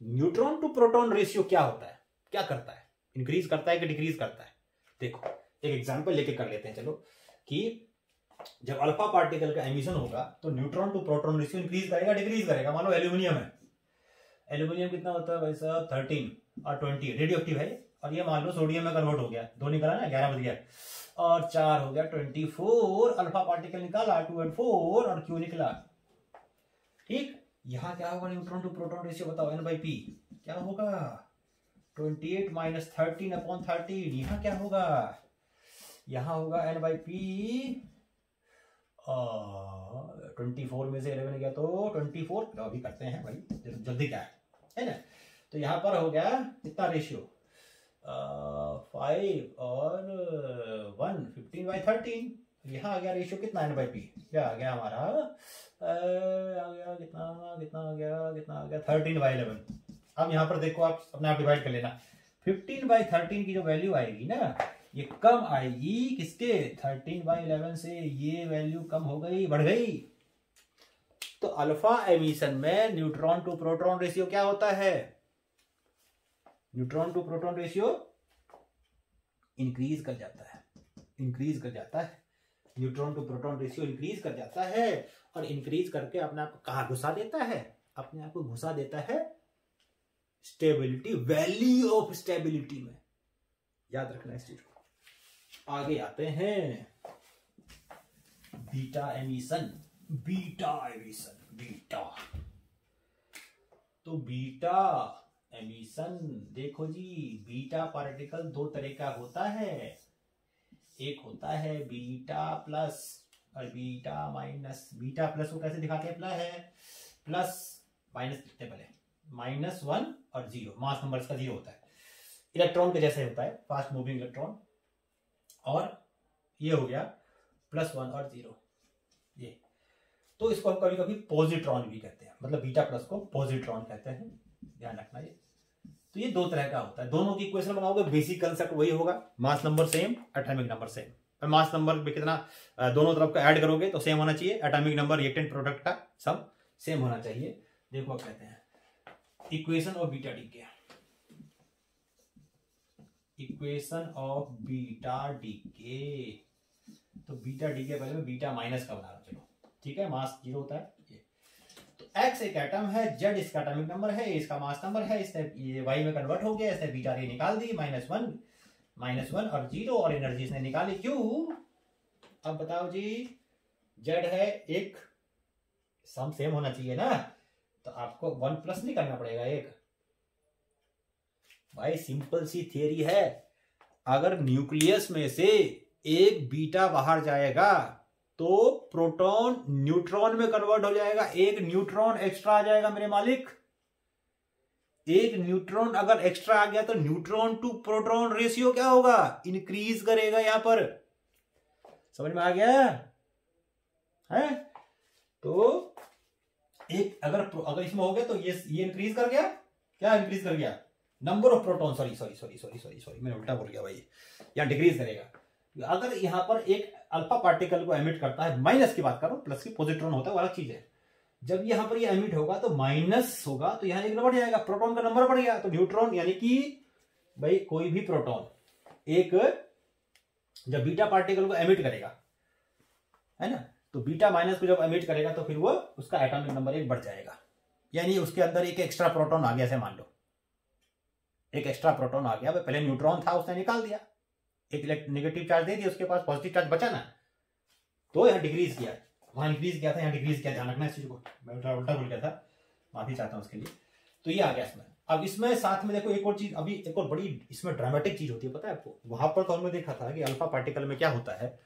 न्यूट्रॉन टू प्रोटॉन रेशियो क्या होता है, क्या करता है, इंक्रीज करता है कि डिक्रीज करता है। देखो एक एग्जांपल लेके कर लेते हैं चलो, कि जब अल्फा पार्टिकल का एमिशन होगा तो neutron to proton ratio increase करेगा डिक्रीज करेगा। मान लो एल्यूमिनियम है, एल्यूमिनियम कितना होता है भाई साहब 13 और 20 रेडियो एक्टिव है, और ये मान लो सोडियम में कन्वर्ट हो गया, 2 निकला ना 11 बच गया, और 4 हो गया 24, अल्फा पार्टिकल निकाला 2 और 4 और क्यू निकला। ठीक, यहां क्या होगा न्यूट्रॉन टू प्रोटॉन रेशियो बताओ, n/p क्या होगा 28 - 13/13। यहां क्या होगा, यहां होगा n/p 24 में से 11 गया तो 24, अभी करते हैं भाई जल्दी क्या है ना। तो यहां पर हो गया कितना रेशियो 5 और 1 15/13। यहाँ आ गया रेशियो कितना n/p, क्या आ गया हमारा आ गया कितना आ गया 13/11। अब यहाँ पर देखो आप अपने आप डिवाइड कर लेना, 15/13 की जो वैल्यू आएगी ना ये कम आएगी किसके 13/11 से, ये वैल्यू कम हो गई बढ़ गई। तो अल्फा एमिशन में न्यूट्रॉन टू प्रोटॉन रेशियो क्या होता है, neutron to proton ratio increase कर जाता है, neutron to proton ratio increase कर जाता है, और इंक्रीज करके अपने आप को कहां घुसा देता है, अपने आप को घुसा देता है स्टेबिलिटी, वैल्यू ऑफ स्टेबिलिटी में। याद रखना इस चीज को। आगे आते हैं बीटा एमिशन। तो बीटा एमिशन देखो जी, बीटा पार्टिकल 2 तरह का होता है, एक होता है बीटा प्लस और बीटा माइनस। बीटा प्लस को कैसे दिखाते हैं, प्लस माइनस लिखते हैं पहले, -1 और 0, मास नंबर इसका 0 होता है, इलेक्ट्रॉन के जैसे होता है, फास्ट मूविंग इलेक्ट्रॉन। और ये हो गया +1 और 0 ये। तो इसको हम कभी कभी पॉजिट्रॉन भी कहते हैं, मतलब बीटा प्लस को पॉजिट्रॉन कहते हैं, ध्यान रखना ये। तो ये 2 तरह का होता है, दोनों की इक्वेशन बनाओगे बेसिक कंसेप्ट वही होगा, mass number same atomic number same. Mass number में कितना दोनों तरफ का ऐड करोगे तो सेम होना चाहिए, एटॉमिक नंबर रिएक्टेंट प्रोडक्ट का सब सेम होना चाहिए। देखो अब कहते हैं equation of beta decay, equation of beta decay. तो बीटा डीके पहले मैं बीटा माइनस का बना रहा हूं, चलो ठीक है, मास 0 होता है ये। तो x एक एटम है, z इसका एटॉमिक नंबर है, इसका मास नंबर है, इसने ये y में कन्वर्ट हो गया, इसने बीटा रे निकाल दी, -1 और 0, और एनर्जी इसने निकाली। क्यों, अब बताओ जी, z है 1 सम सेम होना चाहिए ना, तो आपको 1 प्लस नहीं करना पड़ेगा एक। भाई सिंपल सी थियरी है, अगर न्यूक्लियस में से एक बीटा बाहर जाएगा तो प्रोटॉन न्यूट्रॉन में कन्वर्ट हो जाएगा, एक न्यूट्रॉन एक्स्ट्रा आ जाएगा मेरे मालिक। एक न्यूट्रॉन अगर एक्स्ट्रा आ गया तो न्यूट्रॉन टू प्रोटॉन रेशियो क्या होगा, इंक्रीज करेगा। यहां पर समझ में आ गया है? तो एक अगर इसमें हो गया तो ये इंक्रीज कर गया, क्या इंक्रीज कर गया, नंबर ऑफ प्रोटॉन, सॉरी मैंने उल्टा बोल गया भाई, यहां डिक्रीज करेगा। अगर यहां पर एक अल्फा पार्टिकल को एमिट करता है, माइनस की बात करो, प्लस की पॉजिट्रॉन होता है वो अलग चीज है। जब यहां पर ये एमिट होगा तो माइनस होगा, तो यहां एक बढ़ जाएगा, प्रोटॉन का नंबर बढ़ गया, तो न्यूट्रॉन यानी कि भाई कोई भी प्रोटॉन एक जब बीटा पार्टिकल को एमिट करेगा, है ना, तो बीटा माइनस को जब एमिट करेगा तो फिर वो उसका एटॉमिक नंबर 1 बढ़ जाएगा, यानी उसके अंदर एक एक्स्ट्रा प्रोटॉन आ गया। से मान लो एक एक्स्ट्रा प्रोटॉन आ गया, पहले न्यूट्रॉन था उसने निकाल दिया, एक नेगेटिव चार्ज दे दिया, उसके पास पॉजिटिव चार्ज बचा ना, तो यहां डिक्रीज किया, वहां इंक्रीज किया था, यहां डिक्रीज किया। ध्यान रखना इस चीज को, मैं उल्टा बोल गया था, माफी चाहता हूं उसके लिए। तो ये आ गया इसमें। अब इसमें साथ में देखो एक और चीज, अभी एक और बड़ी इसमें ड्रामेटिक चीज होती है, पता है आपको? वहां पर तो हमने देखा था कि अल्फा पार्टिकल में क्या होता है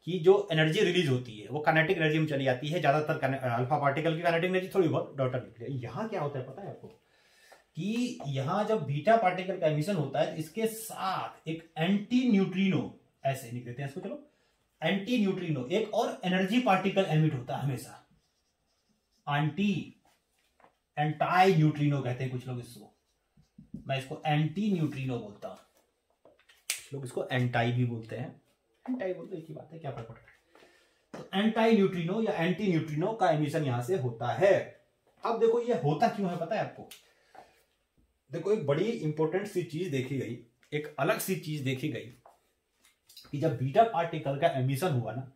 कि जो एनर्जी रिलीज होती है वो काइनेटिक एनर्जी में चली जाती है, ज्यादातर अल्फा पार्टिकल की काइनेटिक एनर्जी थोड़ी बहुत डॉटर न्यूक्लियर। यहाँ क्या होता है पता है आपको कि यहाँ जब बीटा पार्टिकल का एमिशन होता है तो इसके साथ एक एंटी न्यूट्रिनो, ऐसे लिख देते हैं इसको, चलो एंटी न्यूट्रिनो, एक और एनर्जी पार्टिकल एमिट होता है हमेशा, एंटाई न्यूट्रिनो कहते हैं कुछ लोग इसको, मैं इसको एंटी न्यूट्रिनो बोलता हूं, कुछ लोग इसको एंटाई भी बोलते हैं, एंटाई बोलते एक ही बात है, क्या फर्क पड़ता है। तो एंटाई न्यूट्रिनो या एंटी न्यूट्रिनो का एमिशन यहां से होता है। अब देखो ये होता क्यों है पता है आपको? देखो एक बड़ी इंपॉर्टेंट सी चीज देखी गई, एक अलग सी चीज देखी गई कि जब बीटा पार्टिकल का एमिशन हुआ ना,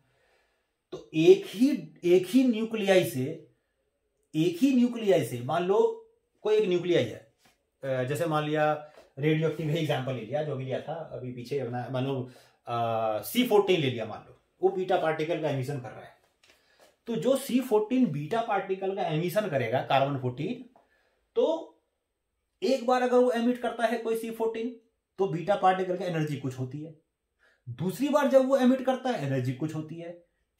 तो एक ही न्यूक्लियाई से मान लो कोई एक न्यूक्लियाई है, जैसे मान लिया रेडियो एक्टिव एग्जाम्पल ले लिया, जो भी लिया था अभी पीछे, मान लो C14 ले लिया, मान लो वो बीटा पार्टिकल का एमिशन कर रहा है। तो जो C14 बीटा पार्टिकल का एमिशन करेगा, कार्बन 14, तो एक बार अगर वो एमिट करता है कोई C14 तो बीटा पार्टिकल की एनर्जी कुछ होती है, दूसरी बार जब वो एमिट करता है एनर्जी कुछ होती है,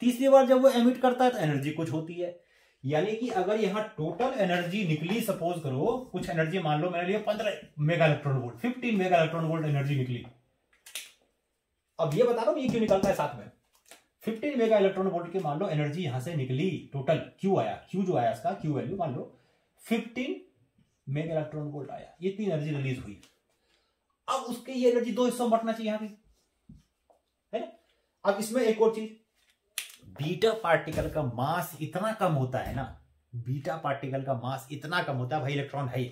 तीसरी बार जब वो एमिट करता है तो एनर्जी कुछ होती है। यानी कि अगर यहां टोटल एनर्जी निकली, सपोज करो कुछ एनर्जी मान लो मैंने लिया 15 mega electron volt, 15 mega electron volt energy निकली। अब ये बता रहा हूं ये क्यों निकलता है साथ में, 15 मेगा इलेक्ट्रॉन वोल्ट की मान लो एनर्जी यहां से निकली, टोटल क्यू आया, क्यू जो आया इसका क्यू वैल्यू मान लो 15 मेगा इलेक्ट्रॉन वोल्ट आया, ये इतनी एनर्जी रिलीज हुई। अब उसके ये एनर्जी दो हिस्सों में बंटना चाहिए यहां भी, है ना। अब इसमें एक और चीज, बीटा पार्टिकल का मास इतना कम होता है ना, बीटा पार्टिकल का मास इतना कम होता है, भाई इलेक्ट्रॉन है,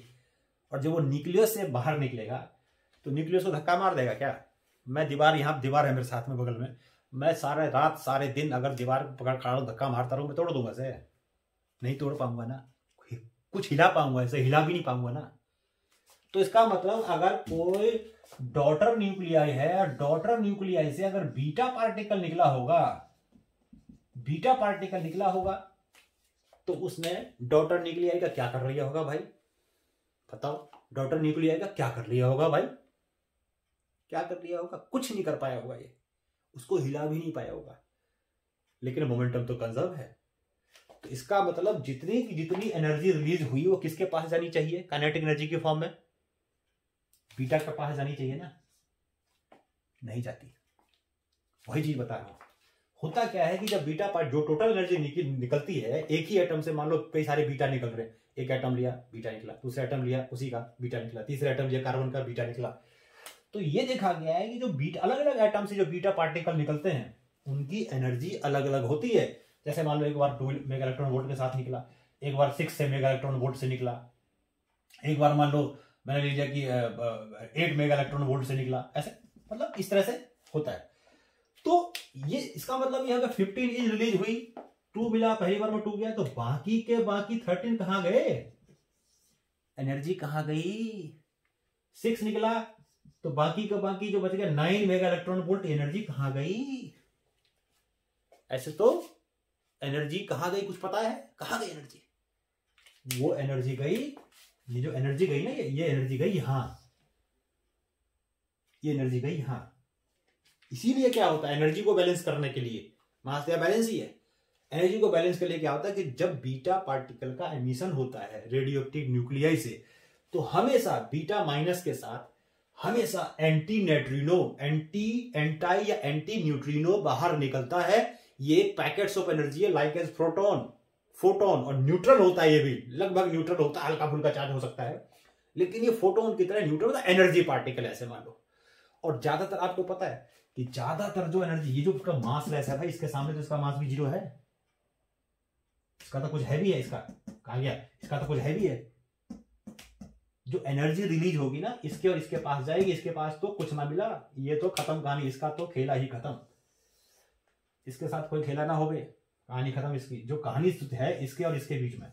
और जब वो न्यूक्लियस से बाहर निकलेगा तो न्यूक्लियस को धक्का मार देगा क्या। मैं यहां दीवार है मेरे साथ में बगल में, मैं सारे रात सारे दिन अगर दीवार पकड़ खड़ा धक्का मारता रहूं, मैं तोड़ दूंगा से, नहीं तोड़ पाऊंगा ना, कुछ हिला पाऊंगा, ऐसे हिला भी नहीं पाऊंगा ना। तो इसका मतलब अगर कोई डॉटर न्यूक्लियाई है, डॉटर न्यूक्लियाई से अगर बीटा पार्टिकल निकला होगा तो उसमें डॉटर न्यूक्लियाई का क्या कर लिया होगा भाई, बताओ, डॉटर न्यूक्लियाई का क्या कर लिया होगा भाई, क्या कर लिया होगा, कुछ नहीं कर पाया होगा, ये उसको हिला भी नहीं पाया होगा, लेकिन मोमेंटम तो कंजर्व है। तो इसका मतलब जितनी एनर्जी रिलीज हुई वो किसके पास जानी चाहिए, काइनेटिक एनर्जी के फॉर्म में, बीटा के पास जानी चाहिए ना, नहीं जाती। वही चीज बता रहा हूं। होता क्या है कि जब बीटा पार्ट जो टोटल एनर्जी निकलती है एक ही एटम से, मान लो कई सारे बीटा निकल रहे हैं, एक एटम लिया बीटा निकला, दूसरा एटम लिया उसी का बीटा निकला, तीसरा एटम लिया कार्बन का बीटा निकला। तो ये देखा गया है कि जो बीटा अलग अलग एटम से जो बीटा पार्टिकल निकलते हैं उनकी एनर्जी अलग अलग होती है। जैसे मान लो एक बार 2 मेगा इलेक्ट्रॉन वोल्ट के साथ निकला, एक बार 6 मेगा इलेक्ट्रॉन वोल्ट से निकला, एक बार मान लो मैंने लीजिए कि 8 मेगा इलेक्ट्रॉन वोल्ट से निकला, ऐसे मतलब इस तरह से होता है। तो ये इसका मतलब यहां पे 15 इंच रिलीज हुई, 2 मिला, पहली बार में 2 गया, तो बाकी के बाकी 13 कहां गए, एनर्जी कहां गई, 6 निकला तो बाकी का बाकी जो बच गया 9 मेगा इलेक्ट्रॉन वोल्ट एनर्जी कहां गई। ऐसे तो एनर्जी कहाँ गई, कुछ पता है कहाँ गई एनर्जी? वो एनर्जी गई, ये जो एनर्जी गई ना, ये एनर्जी गई यहां, ये एनर्जी गई यहां। इसीलिए क्या होता है, एनर्जी को बैलेंस करने के लिए, मास या बैलेंस ही है, एनर्जी को बैलेंस के लिए क्या होता है कि जब बीटा पार्टिकल का एमिशन होता है रेडियोएक्टिव न्यूक्लियाई से, तो हमेशा बीटा माइनस के साथ हमेशा एंटी न्यूट्रिनो, एंटाई या एंटी न्यूट्रिनो बाहर निकलता है। ये पैकेट्स ऑफ एनर्जी है, लाइक एज प्रोटॉन, फोटोन, और न्यूट्रल होता है, ये भी लगभग न्यूट्रल होता है, हल्का फुल्का चार्ज हो सकता है, लेकिन ये फोटोन की तरह न्यूट्रल होता है, एनर्जी पार्टिकल ऐसे मान लो। और ज्यादातर आपको पता है कि ज्यादातर जो एनर्जी, ये जो उसका मास लेस है भाई, इसके सामने तो इसका मास भी 0 है, इसका तो कुछ हैवी है, इसका कहा गया, इसका तो कुछ हैवी है। जो एनर्जी रिलीज होगी ना, इसके और इसके पास जाएगी, इसके पास तो कुछ ना मिला, ये तो खत्म कहानी, इसका तो खेला ही खत्म, इसके साथ कोई खेला ना हो गए, कहानी खत्म इसकी। जो कहानी है इसके और इसके बीच में,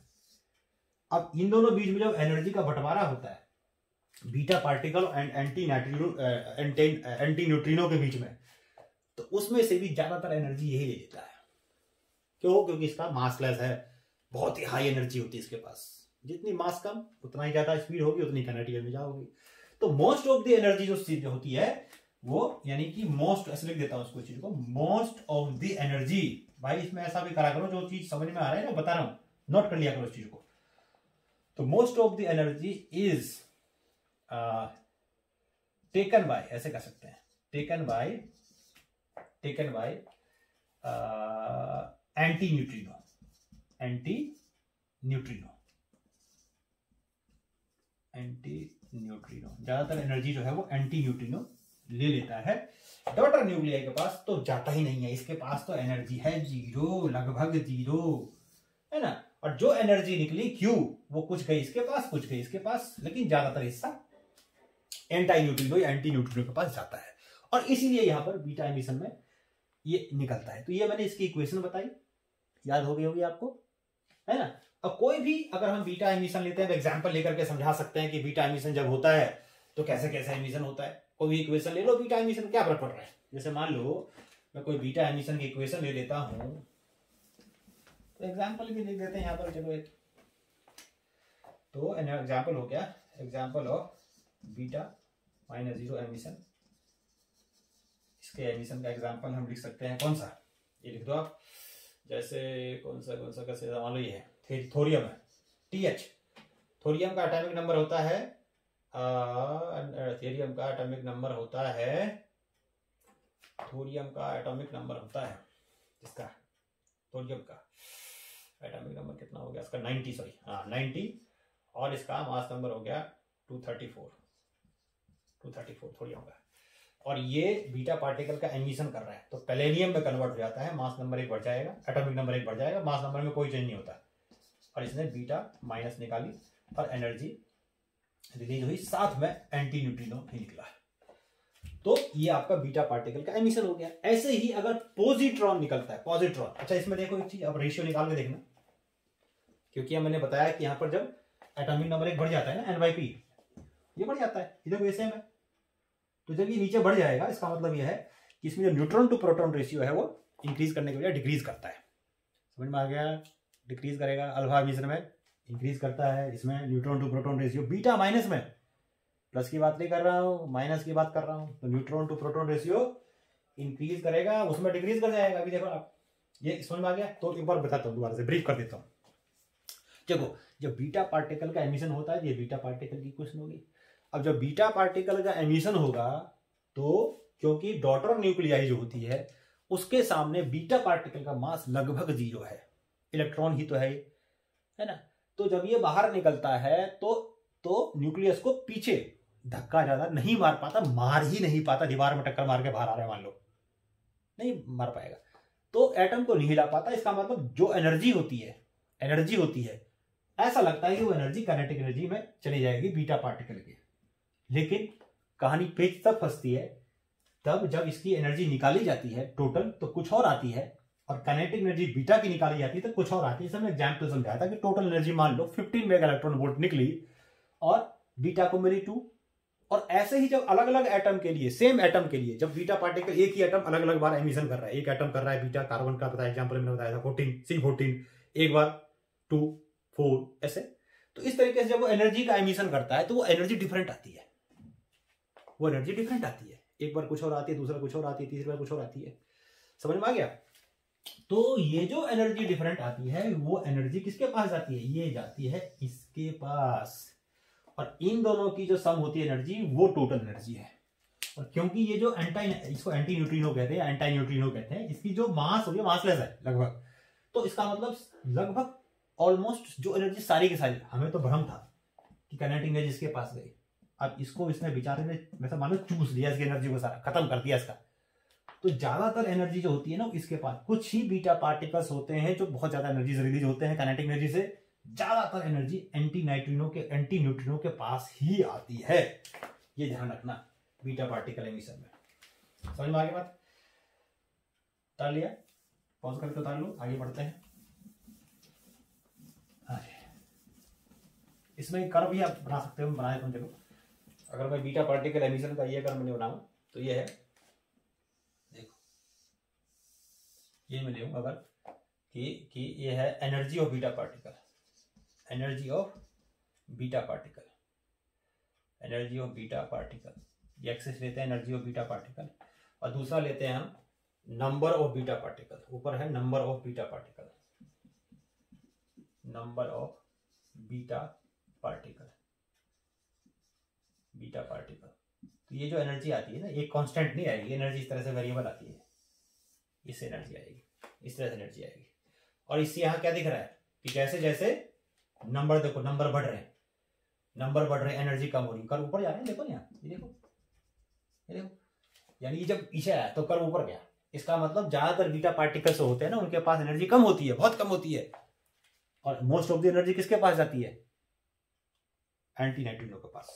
अब इन दोनों बीच में जब एनर्जी का बंटवारा होता है beta particle and anti neutrino के बीच में, तो उसमें से भी ज्यादातर एनर्जी यही ले लेता है। क्यों? क्योंकि इसका मास लेस है, बहुत ही हाई एनर्जी होती है इसके पास, जितनी मास कम उतना ही ज्यादा स्पीड होगी, उतनी किनेटिक में जाओगी। तो मोस्ट ऑफ द एनर्जी जो होती है वो, यानी कि मोस्ट, ऐसे लिख देता हूं उसको चीज को, मोस्ट ऑफ द एनर्जी, भाई इसमें ऐसा भी करा करो, जो चीज समझ में आ रहा है ना बता रहा हूं, नोट कर लिया करो इस चीज को। तो most of the energy is taken by, ऐसे कह सकते हैं, टेकन बाय एंटी न्यूट्रिनो, ज्यादातर एनर्जी जो है वो एंटी न्यूट्रिनो ले लेता है। डॉटर न्यूक्लियाई के पास तो जाता ही नहीं है, इसके पास तो एनर्जी है 0, लगभग 0 है ना। और जो एनर्जी निकली क्यू, वो कुछ गई इसके पास, कुछ गई इसके पास, लेकिन ज्यादातर हिस्सा एंटी न्यूट्रिनो के पास जाता है, और इसीलिए यहां पर बीटा एमिशन में ये निकलता है। तो ये मैंने इसकी इक्वेशन बताई, याद हो गई होगी आपको, है ना। अब कोई भी अगर हम बीटा एमिशन लेते हैं तो एग्जांपल लेकर के समझा सकते हैं कि बीटा एमिशन जब होता है तो कैसे कैसे एमिशन होता है। कोई भी इक्वेशन ले लो, बीटा एमिशन क्या फर्क पड़ रहा है। जैसे मान लो मैं कोई बीटा एमिशन की इक्वेशन ले लेता हूं, तो एग्जांपल भी लिख देते हैं यहां पर, चलो एक तो एग्जांपल हो गया, एग्जांपल ऑफ बीटा -0 एमिशन। इसके एमिशन का एग्जांपल हम लिख सकते हैं, कौन सा, ये लिख दो आप, जैसे कौन सा कैसे, मान लो ये है थोरियम है, TH, थोरियम का एटॉमिक नंबर होता है, थोरियम का एटॉमिक नंबर होता है, थोरियम का एटॉमिक नंबर होता है, इसका थोरियम का एटॉमिक नंबर कितना हो गया इसका, 90, सॉरी 90, और इसका मास नंबर हो गया 234 थोरियम का। और ये बीटा पार्टिकल का एमिशन कर रहा है, तो पैलेडियम में कन्वर्ट हो जाता है, मास नंबर 1 बढ़ जाएगा, एटॉमिक नंबर 1 बढ़ जाएगा, मास नंबर में कोई चेंज नहीं होता। और इसने बीटा माइनस निकाली और एनर्जी रिलीज हुई, साथ में एंटी न्यूट्रिनो भी निकला है। तो ये आपका बीटा पार्टिकल का एमिशन हो गया। ऐसे ही अगर पॉजिट्रॉन निकलता है, पॉजिट्रॉन, अच्छा इसमें देखो एक चीज, अब रेशियो निकाल के देखना, क्योंकि अब मैंने बताया कि यहां पर जब एटॉमिक नंबर 1 बढ़ जाता है ना, N/P ये बढ़ जाता है, इधर कोई सेम है, तो जब ये नीचे बढ़ जाएगा इसका मतलब ये है कि इसमें जो न्यूट्रॉन टू प्रोटॉन रेशियो है वो इंक्रीज करने के बजाय डिक्रीज करता है। समझ में आ गया, डिक्रीज करेगा, अल्फा एमिशन में इंक्रीज करता है, इसमें neutron to proton ratio, beta minus में प्लस की बात नहीं कर रहा हूं, माइनस की बात कर रहा हूं, तो neutron to proton ratio increase करेगा, उसमें डिक्रीज कर जाएगा। अभी देखो आप, ये समझ में आ गया। तो एक बार बताता हूं, दोबारा से ब्रीफ कर देता हूं। देखो जब बीटा पार्टिकल का एमिशन होता है, ये बीटा पार्टिकल की क्वेश्चन होगी। अब जब बीटा पार्टिकल का एमिशन होगा, तो क्योंकि डॉटर न्यूक्लियाई जो होती है उसके सामने बीटा पार्टिकल का मास लगभग 0 है, इलेक्ट्रॉन ही तो है ना। तो जब ये बाहर निकलता है तो न्यूक्लियस को पीछे धक्का ज्यादा नहीं मार पाता, मार ही नहीं पाता, दीवार में टक्कर मार के बाहर आ रहा है मान लो, नहीं मार पाएगा, तो एटम को नहीं हिला पाता। इसका मतलब जो एनर्जी होती है ऐसा लगता है कि वो एनर्जी काइनेटिक एनर्जी में चली जाएगी बीटा पार्टिकल की, लेकिन कहानी पेच तब फंसती है तब जब इसकी एनर्जी निकाली जाती है टोटल, तो कुछ और आती है, और काइनेटिक एनर्जी बीटा की निकाली जाती है तो कुछ और आती है। हमने एग्जांपल समझाया था कि टोटल एनर्जी मान लो 15 मेगा इलेक्ट्रॉन वोल्ट निकली और बीटा को मिली 2, और ऐसे ही जब अलग अलग एटम के लिए, सेम एटम के लिए, जब बीटा पार्टिकल एक ही एटम अलग अलग बार एमिशन कर रहा है, एक एटम कर रहा है बीटा, कार्बन का बताया एग्जांपल मैंने बताया था 14 C14, एक बार 2 4 ऐसे, तो इस तरीके से जब वो एनर्जी का एमिशन करता है तो वो एनर्जी डिफरेंट आती है, वो एनर्जी डिफरेंट आती है, एक बार कुछ और आती है, दूसरा कुछ और आती है, तीसरी बार कुछ और आती है। समझ में आ गया? तो ये जो एनर्जी डिफरेंट आती है वो एनर्जी किसके पास जाती है? ये जाती है इसके पास, और इन दोनों की जो सम होती है एनर्जी वो टोटल एनर्जी है। और क्योंकि ये जो इसको एंटी न्यूट्रिनो कहते हैं, एंटी न्यूट्रिनो कहते हैं, इसकी जो मास होगी मासलेस है लगभग, तो इसका मतलब लगभग ऑलमोस्ट जो एनर्जी सारी की सारी, हमें तो भ्रम था कि काइनेटिक एनर्जी इसके पास गई, अब इसको इसने बेचारे ने वैसा मानो चूस लिया इसकी एनर्जी को, सारा खत्म कर दिया इसका। तो ज्यादातर एनर्जी जो होती है ना इसके पास, कुछ ही बीटा पार्टिकल्स होते हैं जो बहुत ज्यादा एनर्जी रिलीज होते हैं काइनेटिक एनर्जी से, ज्यादातर एनर्जी एंटी न्यूट्रिनो के पास ही आती है, ये ध्यान रखना बीटा पार्टिकल एमिशन में। समझ में आगे बात? उतार लिया? पॉज करके उतार लो, आगे बढ़ते हैं। इसमें कर्व भी आप बना सकते हो, बनाए तुम देखो, अगर मैं बीटा पार्टिकल एमिशन का ये कर्व मैंने बनाऊं तो ये है, देखो ये मैं ले अगर कि ये है energy of beta particle, energy of beta particle, energy of beta particle, ये एक्सेस लेते हैं एनर्जी ऑफ बीटा पार्टिकल, और दूसरा लेते हैं हम नंबर ऑफ बीटा पार्टिकल, ऊपर है number of beta particle, number of beta particle, beta particle. तो ये जो एनर्जी आती है ना, ये कांस्टेंट नहीं आएगी, एनर्जी इस तरह से वेरिएबल आती है, इससे एनर्जी आएगी, इस तरह से एनर्जी आएगी। और इससे यहाँ क्या दिख रहा है कि जैसे जैसे नंबर, देखो नंबर बढ़ रहे हैं, नंबर बढ़ रहे हैं, एनर्जी कम हो रही है, कर्व ऊपर जा रहे हैं, देखो यहाँ, ये देखो, ये देखो, यानी जब पीछे आया तो कर्व ऊपर गया, इसका मतलब ज्यादातर बीटा पार्टिकल्स होते हैं ना उनके पास एनर्जी कम होती है, बहुत कम होती है, और मोस्ट ऑफ द एनर्जी किसके पास जाती है? एंटी न्यूट्रिनो के पास।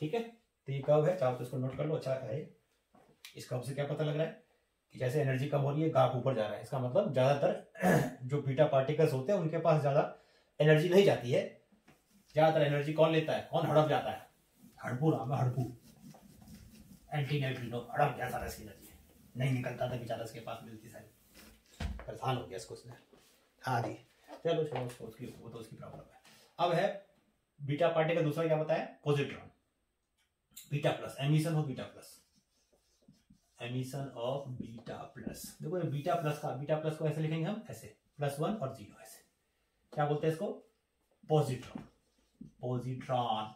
ठीक है, तो ये कर्व है, चाहो तो इसको नोट कर लो, अच्छा है। इस कर्व से क्या पता लग रहा है कि जैसे एनर्जी कम हो रही है ग्राफ ऊपर जा रहा है, इसका मतलब ज्यादातर जो बीटा पार्टिकल्स होते हैं उनके पास ज्यादा एनर्जी नहीं जाती है, ज्यादातर एनर्जी कौन लेता है, कौन हड़प जाता है? हड़पू, नाम है हड़पू, एंटी न्यूट्रिनो हड़प गया सारा इसकी एनर्जी, नहीं निकलता था बेचारा, इसके पास मिलती सारी, परेशान हो गया इसको उसने। हाँ जी, चलो छोड़ो उसको, उसकी वो तो उसकी प्रॉब्लम है। अब है बीटा पार्टिकल, दूसरा क्या बताया? Positron, beta plus, emission of beta plus, emission of beta plus. देखो ये बीटा प्लस का, बीटा प्लस को ऐसे लिखेंगे हम, ऐसे +1 और 0 ऐसे, क्या बोलते हैं इसको? Positron, positron.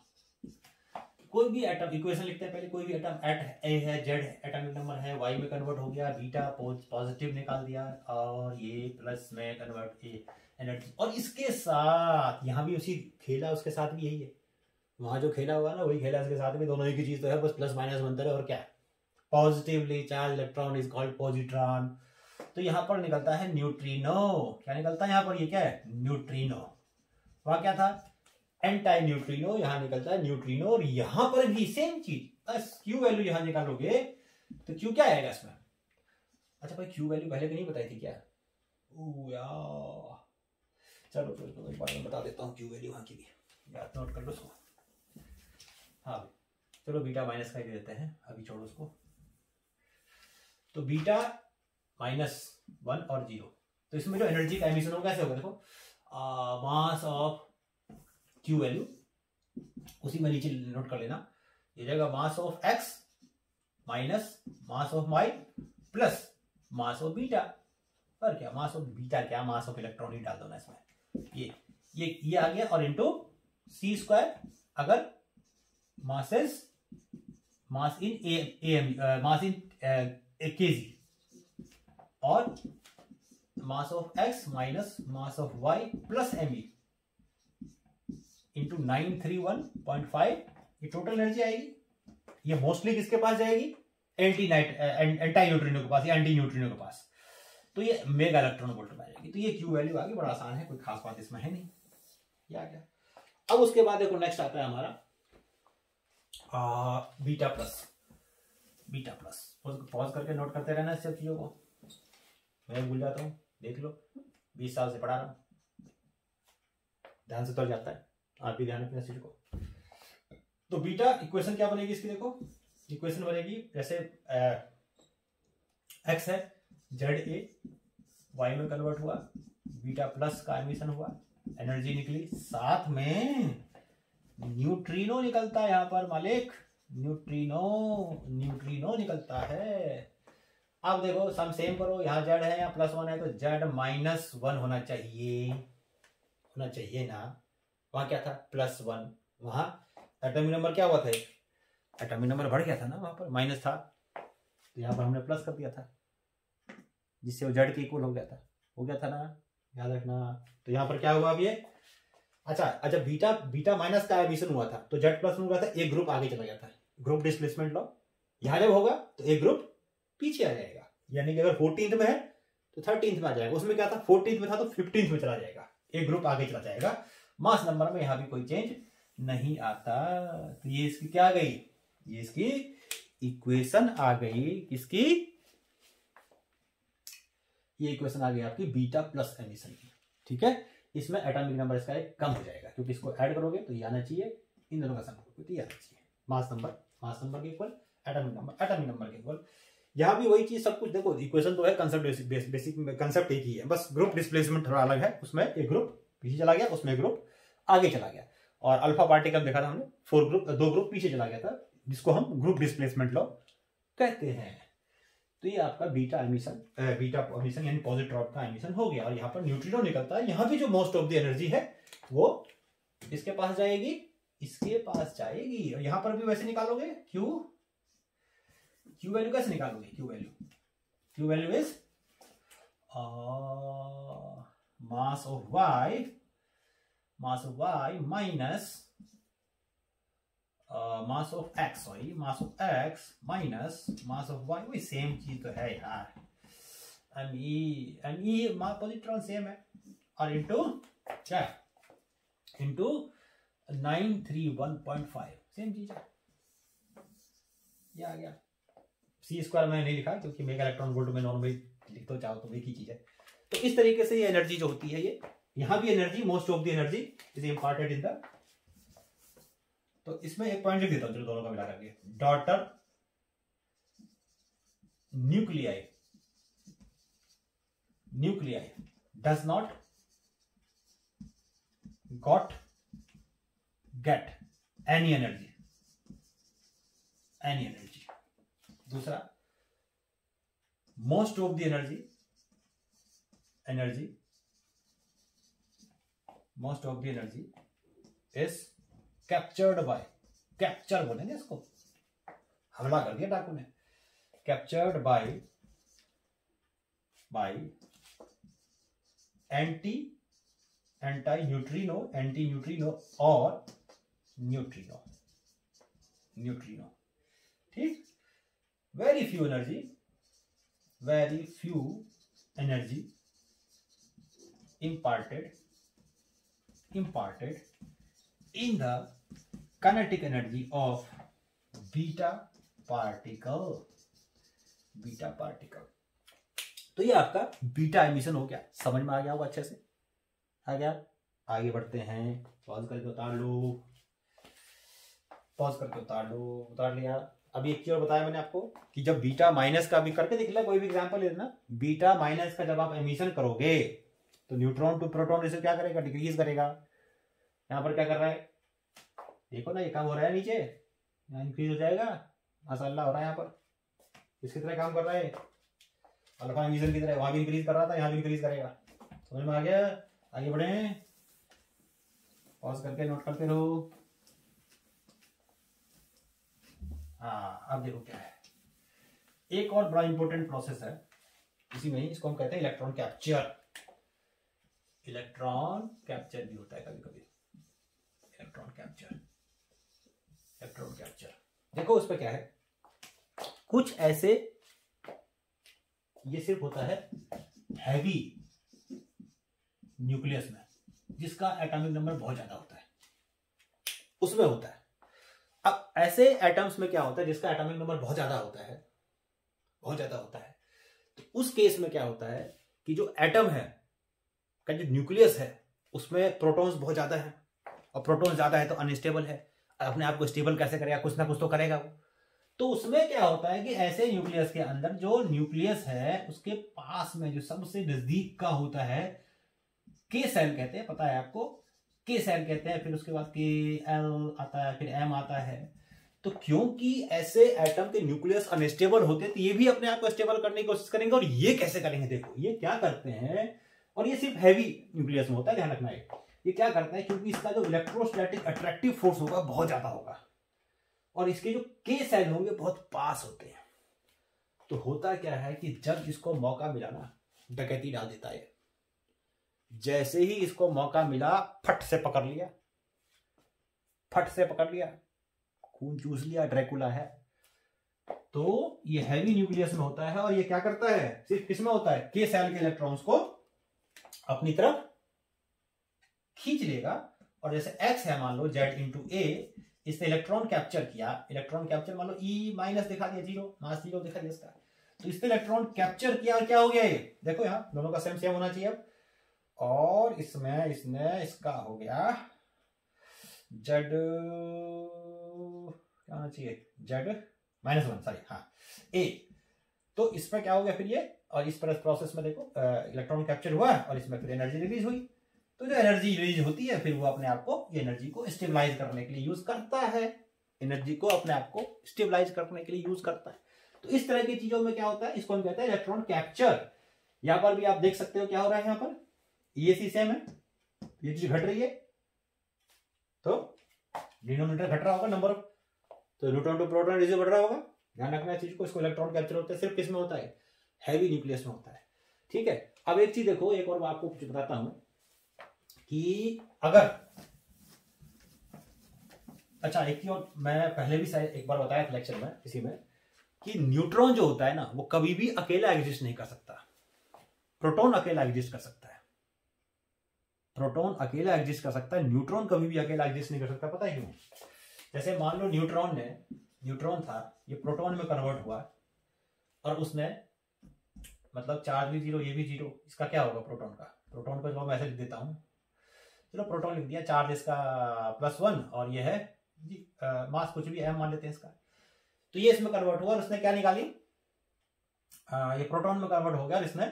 कोई भी एटम, इक्वेशन लिखते हैं पहले, कोई भी एटम एट ए है, जेड एटॉमिक नंबर है, वाई में कन्वर्ट हो गया, बीटा पॉजिटिव निकाल दिया, और ये प्लस में कन्वर्ट एनर्जी, और इसके साथ यहाँ भी उसी खेला, उसके साथ भी यही है, वहां जो खेला हुआ ना वही खेला इसके साथ भी, दोनों एक ही चीज तो है, बस प्लस माइनस बनता है, और क्या है? Positively charge electron is called positron. तो यहां पर निकलता है न्यूट्रिनो, क्या निकलता है यहाँ पर? ये क्या है? न्यूट्रिनो। वहां क्या था? एंटी न्यूट्रिनो, यहां निकलता है न्यूट्रिनो, और यहां पर भी सेम चीज, बस क्यू वैल्यू यहां निकालोगे तो क्यू क्या आएगा इसमें? अच्छा भाई, क्यू वैल्यू पहले भी नहीं बताई थी क्या? यार चलो तो एक बार मैं बता देता हूँ क्यू वैल्यू वहां की भी, याद नोट कर लो उसको। हाँ चलो बीटा माइनस का ही दे देते हैं, अभी छोड़ो उसको। तो बीटा -1 और 0, तो इसमें जो एनर्जी का एमिशन होगा कैसे होगा? देखो मास ऑफ क्यू वैल्यू, उसी में नीचे नोट कर लेना, ये जाएगा mass of X minus mass of Y plus mass of beta, और क्या मास ऑफ बीटा, क्या मास ऑफ इलेक्ट्रॉन ही डाल दो ना इसमें, ये आ गया, और इंटू c², अगर masses, mass in mass in KG, और mass of X minus mass of Y plus ME into 931.5, ये टोटल एनर्जी आएगी। ये मोस्टली किसके पास जाएगी? एंटी न्यूट्रिनो के पास, या एंटी न्यूट्रिनो के पास, तो ये मेगा इलेक्ट्रॉन वोल्ट में आ जाएगी। तो ये क्यू वैल्यू आ गई, बड़ा आसान है, कोई खास बात इसमें है नहीं, ये आ गया। अब उसके बाद देखो नेक्स्ट आता है हमारा beta plus, beta plus. Pause करके नोट करते रहना इस सब चीजों को, मैं भूल जाता हूँ, देख लो 20 साल से पढ़ा रहा हूँ, ध्यान से तो जाता है, आप भी ध्यान रखना इस चीज को। तो बीटा इक्वेशन क्या बनेगी इसकी, देखो इक्वेशन बनेगी जैसे एक्स है, जेड ए वाई में कन्वर्ट हुआ, बीटा प्लस का एमिशन हुआ, एनर्जी निकली, साथ में न्यूट्रिनो निकलता है यहाँ पर मालिक, न्यूट्रिनो निकलता है। अब देखो सम सेम करो, यहाँ जेड है या +1 है तो जेड -1 होना चाहिए ना, वहां क्या था +1, वहां एटॉमिक नंबर क्या हुआ था, एटॉमिक नंबर बढ़ गया था ना, वहां पर माइनस था तो यहाँ पर हमने प्लस कर दिया था जिससे वो जेड के इक्वल हो गया था ना, याद रखना। तो यहाँ पर क्या हुआ अब ये, अच्छा बीटा माइनस का एमिशन हुआ था तो जेड प्लस में हुआ था, एक ग्रुप आगे चला गया था, ग्रुप डिस्प्लेसमेंट लो, यहाँ जब होगा तो एक ग्रुप पीछे आ जाएगा, यानी कि अगर 14th में है तो 13th में आ जाएगा, उसमें क्या था 14th में था तो 15th में चला जाएगा, एक ग्रुप आगे चला जाएगा। मास नंबर में यहाँ भी कोई चेंज नहीं आता। तो ये इसकी क्या आ गई, ये इसकी इक्वेशन आ गई, किसकी, ये इक्वेशन आ गई आपकी बीटा प्लस एमिशन की, ठीक है। इसमें एटॉमिक नंबर इसका एक कम हो जाएगा क्योंकि इसको ऐड करोगे तो ये आना चाहिए, इन दोनों का सम करोगे तो ये आना चाहिए, मास नंबर के इक्वल एटॉमिक नंबर के इक्वल। यहाँ भी वही चीज सब कुछ देखो, इक्वेशन तो है, कंसेप्ट बेसिक कंसेप्ट एक ही है, बस ग्रुप डिस्प्लेसमेंट थोड़ा अलग है, उसमें एक ग्रुप पीछे चला गया, उसमें ग्रुप आगे चला गया, और अल्फा पार्टिकल देखा था हमने, 2 ग्रुप पीछे चला गया था, जिसको हम ग्रुप डिस्प्लेसमेंट लॉ कहते हैं। तो ये आपका बीटा एमिशन यानी पॉजिट्रॉन का एमिशन हो गया, और यहाँ पर न्यूट्रिनो निकलता है। यहाँ भी जो मोस्ट ऑफ द एनर्जी है वो इसके पास जाएगी, इसके पास जाएगी, और यहाँ पर भी वैसे निकालोगे, क्यू वैल्यू कैसे निकालोगे, Q value is mass of Y minus mass of X minus mass of Y, वही सेम चीज तो है यार, एमई पॉजिट्रॉन सेम है, और इनटू क्या, इनटू 931.5 सेम चीज है, ये आ गया। C² मैंने नहीं लिखा क्योंकि मेगा इलेक्ट्रॉन वोल्ट में नॉर्मली लिख तो चाहो तो एक ही चीज है। तो इस तरीके से ये एनर्जी जो होती है, ये यहां भी energy, most of the energy is imparted in the, तो इसमें एक पॉइंट लिख देता हूं चलो दोनों का मिला करके, daughter nuclei does not get any energy. दूसरा, most of the energy is captured by, capture बोलेंगे इसको, हमला कर दिया डाकू ने, कैप्चर्ड बाय एंटी न्यूट्रिनो और न्यूट्रिनो, ठीक। Very few energy imparted in the kinetic energy of beta particle। तो ये आपका बीटा एमिशन हो गया, समझ में आ गया होगा अच्छे से, आ गया। आगे बढ़ते हैं, पॉज करके उतार लिया। अभी एक चीज और बताया मैंने आपको कि जब बीटा माइनस का भी करके देख लिया, कोई भी एग्जांपल ले लेना, बीटा माइनस का जब आप एमिशन करोगे तो न्यूट्रॉन टू प्रोटॉन रेशियो क्या करेगा, डिक्रीज करेगा। यहाँ पर क्या कर रहा है, देखो ना, ये काम हो रहा है नीचे, यहाँ इंक्रीज हो जाएगा, माशाल्लाह हो रहा है यहाँ पर, इसकी तरह काम कर रहा है, अल्फा एमिशन की तरह, वहां भी इंक्रीज कर रहा था, यहाँ भी इंक्रीज करेगा। समझ में आ गया, आगे बढ़े, पॉज करके नोट करते रहो। हाँ, अब देखो क्या है, एक और बड़ा इंपॉर्टेंट प्रोसेस है इसी में ही, इसको हम कहते हैं इलेक्ट्रॉन कैप्चर भी होता है कभी कभी, इलेक्ट्रॉन कैप्चर। देखो उस पर क्या है, कुछ ऐसे, ये सिर्फ होता है हैवी न्यूक्लियस में, जिसका एटॉमिक नंबर बहुत ज्यादा होता है, उसमें होता है। अब ऐसे एटम्स में क्या होता है जिसका एटॉमिक नंबर बहुत ज्यादा होता है, तो उस केस में क्या होता है कि जो एटम है का जो न्यूक्लियस है उसमें प्रोटॉन्स बहुत ज्यादा है, और प्रोटॉन ज्यादा है तो अनस्टेबल है। अपने आप को स्टेबल कैसे करेगा, कुछ ना कुछ तो करेगा वो। तो उसमें क्या होता है कि ऐसे न्यूक्लियस के अंदर जो न्यूक्लियस है उसके पास में जो सबसे नजदीक का होता है, के सेल कहते हैं, पता है आपको, के सेल कहते हैं, फिर उसके बाद के एल आता है, फिर एम आता है। तो क्योंकि ऐसे एटम के न्यूक्लियस अनस्टेबल होते हैं तो ये भी अपने आप को स्टेबल करने की कोशिश करेंगे। और ये कैसे करेंगे, देखो ये क्या करते हैं, और ये सिर्फ हैवी न्यूक्लियस में होता है, ध्यान रखना है। ये क्या करता है, क्योंकि इसका जो इलेक्ट्रोस्टैटिक अट्रैक्टिव फोर्स होगा बहुत ज्यादा होगा और इसके जो के सेल होंगे बहुत पास होते हैं। तो होता क्या है कि जब इसको मौका मिला ना, डकैती डाल देता है। जैसे ही इसको मौका मिला फट से पकड़ लिया, फट से पकड़ लिया, खून चूस लिया, ड्रैकुला है। तो ये हैवी न्यूक्लियस में होता है और ये क्या करता है, सिर्फ किसमें होता है, के सेल के इलेक्ट्रॉन्स को अपनी तरफ खींच लेगा। और जैसे x है मान लो z इंटू ए, इसने इलेक्ट्रॉन कैप्चर किया, इलेक्ट्रॉन कैप्चर मान लो E माइनस दिखा दिया, जीरो, मास जीरो दिखा दिया इसका। तो इसने इलेक्ट्रॉन कैप्चर किया और क्या हो गया, ये देखो यहाँ दोनों का सेम सेम होना चाहिए अब। और इसमें इसने इसका हो गया z, क्या होना चाहिए, z माइनस वन, सॉरी, हाँ a। तो इसमें क्या हो गया फिर ये, और इस प्रोसेस में देखो इलेक्ट्रॉन कैप्चर हुआ और इसमें फिर एनर्जी रिलीज हुई। तो जो एनर्जी रिलीज होती है फिर वो अपने आप को, ये एनर्जी को स्टेबलाइज करने के लिए यूज करता है, एनर्जी को अपने आप को स्टेबलाइज करने के लिए यूज करता है। तो इस तरह की चीजों में क्या होता है, इसको हम कहते हैं इलेक्ट्रॉन कैप्चर। यहां पर भी आप देख सकते हो क्या हो रहा है, यहां पर ये सी सेम है, ये चीज घट रही है, तो डिनोमिनेटर घट रहा होगा नंबर ऑफ, तो न्यूट्रॉन टू प्रोटॉन रेशियो बढ़ रहा होगा। ध्यान रखना है चीज को। इसको इलेक्ट्रॉन कैप्चर होता है सिर्फ किसमें होता है, हैवी न्यूक्लियस में होता है। ठीक है, अब एक चीज देखो, एक और आपको कुछ बताता हूं कि अगर, अच्छा एक चीज और मैं पहले भी शायद एक बार बताया था लेक्चर में किसी में, कि न्यूट्रॉन जो होता है ना वो कभी भी अकेला एग्जिस्ट नहीं कर सकता, प्रोटॉन अकेला एग्जिस्ट कर सकता है, प्रोटॉन अकेला एग्जिस्ट कर सकता है, न्यूट्रॉन कभी भी अकेला एग्जिस्ट नहीं कर सकता। पता है क्यों? जैसे मान लो न्यूट्रॉन था, ये प्रोटॉन में कन्वर्ट हुआ और उसने, मतलब चार्ज भी जीरो, ये भी जीरो, इसका क्या होगा प्रोटॉन का, प्रोटॉन को जब मैं ऐसे लिख देता हूं, चलो प्रोटॉन लिख दिया, चार्ज इसका +1 और ये है मास कुछ भी m मान लेते हैं इसका। तो ये इसमें कन्वर्ट हुआ और उसने क्या निकाली, ये प्रोटॉन में कन्वर्ट हो गया और इसने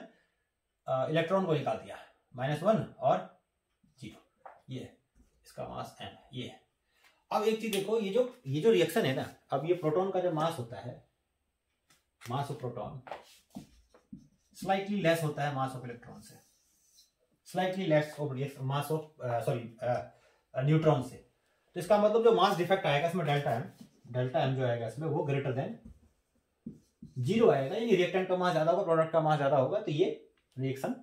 इलेक्ट्रॉन को निकाल दिया, -1 और 0, ये इसका मास m, ये है। अब एक चीज देखो, ये जो रिएक्शन है ना, अब ये प्रोटॉन का जो मास होता है, mass of proton slightly less होता है मास ऑफ इलेक्ट्रॉन से, slightly less of mass of neutron से। तो इसका मतलब जो मास डिफेक्ट आएगा इसमें डेल्टा एम जो आएगा इसमें वो ग्रेटर देन 0 आएगा, यानी रिएक्टेंट का मास ज्यादा होगा, प्रोडक्ट का मास ज्यादा होगा। तो ये रिएक्शन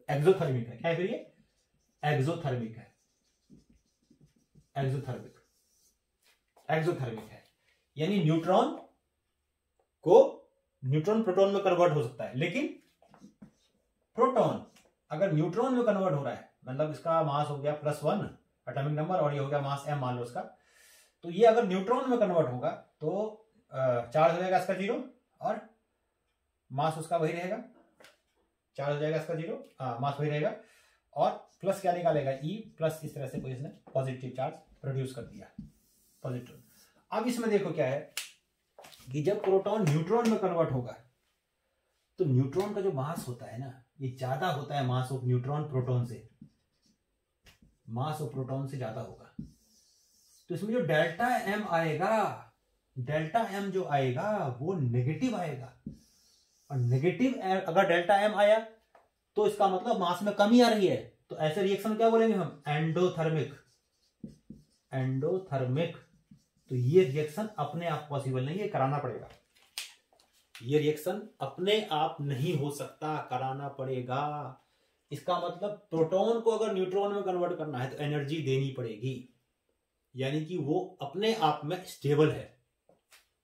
एक्सोथर्मिक है। क्या है फिर ये? एक्सोथर्मिक है, एक्सोथर्मिक है, यानी न्यूट्रॉन प्रोटॉन में कन्वर्ट हो सकता है, लेकिन प्रोटॉन अगर न्यूट्रॉन में कन्वर्ट हो रहा है, मतलब इसका मास हो गया +1 एटॉमिक नंबर और ये हो गया मास m मान लो इसका, तो ये अगर न्यूट्रॉन में कन्वर्ट होगा तो चार्ज हो जाएगा इसका 0 और मास उसका वही रहेगा, चार्ज हो जाएगा इसका 0, मास वही रहेगा, और प्लस क्या निकालेगा, E प्लस, इस तरह से कोई इसने पॉजिटिव चार्ज प्रोड्यूस कर दिया, पॉजिटिव। अब इसमें देखो क्या है कि जब प्रोटॉन न्यूट्रॉन में कन्वर्ट होगा तो न्यूट्रॉन का जो मास होता है ना, ये ज्यादा होता है मास ऑफ न्यूट्रॉन प्रोटॉन से, मास ऑफ प्रोटॉन से ज्यादा होगा। तो इसमें जो डेल्टा एम आएगा, डेल्टा एम जो आएगा वो नेगेटिव आएगा, और नेगेटिव अगर डेल्टा एम आया तो इसका मतलब मास में कमी आ रही है। तो ऐसे रिएक्शन क्या बोलेंगे हम, एंडोथर्मिक, एंडोथर्मिक। तो ये रिएक्शन अपने आप पॉसिबल नहीं है, कराना पड़ेगा। ये रिएक्शन अपने आप नहीं हो सकता, कराना पड़ेगा। इसका मतलब प्रोटॉन को अगर न्यूट्रॉन में कन्वर्ट करना है तो एनर्जी देनी पड़ेगी, यानी कि वो अपने आप में स्टेबल है,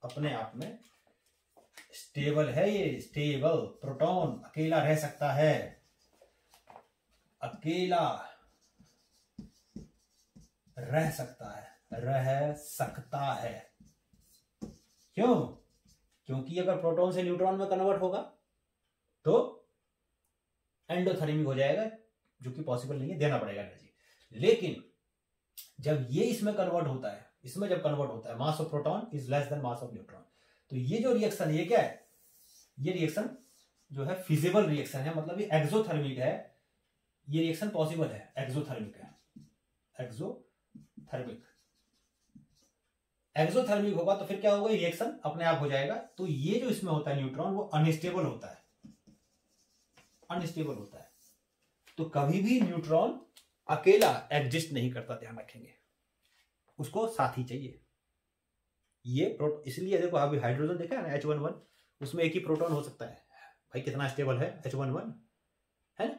अपने आप में स्टेबल है। ये स्टेबल प्रोटॉन अकेला रह सकता है, अकेला रह सकता है, रह सकता है। क्यों? क्योंकि अगर प्रोटॉन से न्यूट्रॉन में कन्वर्ट होगा तो एंडोथर्मिक हो जाएगा, जो कि पॉसिबल नहीं है, देना पड़ेगा एनर्जी। लेकिन जब ये इसमें कन्वर्ट होता है इसमें जब कन्वर्ट होता है, mass of proton is less then mass of neutron. तो ये जो रिएक्शन, ये क्या है, ये रिएक्शन जो है फिजिबल रिएक्शन है, मतलब ये एक्सोथर्मिक है, ये रिएक्शन पॉसिबल है, एक्सोथर्मिक है, एक्सोथर्मिक। एक्सोथर्मिक होगा तो फिर क्या होगा, रिएक्शन अपने आप हो जाएगा। तो ये जो इसमें होता है न्यूट्रॉन, वो अनस्टेबल होता है, अनस्टेबल होता है। तो कभी भी न्यूट्रॉन अकेला एग्जिस्ट नहीं करता, ध्यान रखेंगे, उसको साथी चाहिए। ये इसलिए देखो अभी हाइड्रोजन देखा है ना, H11, उसमें एक ही प्रोटॉन हो सकता है। भाई कितना स्टेबल है H11, है ना,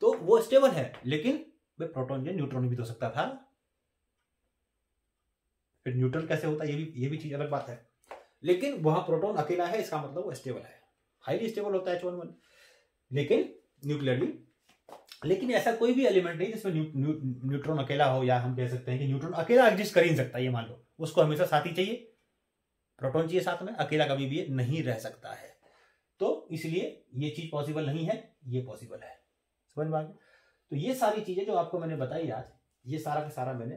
तो वो स्टेबल है, लेकिन भाई प्रोटॉन या न्यूट्रॉन भी तो हो सकता था। फिर न्यूट्रल कैसे होता है, ये भी चीज अलग बात है। लेकिन वहां प्रोटॉन अकेला है, इसका मतलब वो स्टेबल है, हाईली स्टेबल होता है H11, लेकिन न्यूक्लियरली। लेकिन ऐसा कोई भी एलिमेंट नहीं जिसमें न्यूट्रॉन अकेला हो, या हम कह सकते हैं कि न्यूट्रॉन अकेला एग्जिस्ट कर ही नहीं सकता। ये मान लो, उसको हमेशा साथी चाहिए, प्रोटॉन चाहिए साथ में, अकेला कभी भी नहीं रह सकता है। तो इसलिए ये चीज पॉसिबल नहीं है, ये पॉसिबल है। समझ में आ गया? तो ये सारी चीजें जो आपको मैंने बताई आज, ये सारा का सारा मैंने,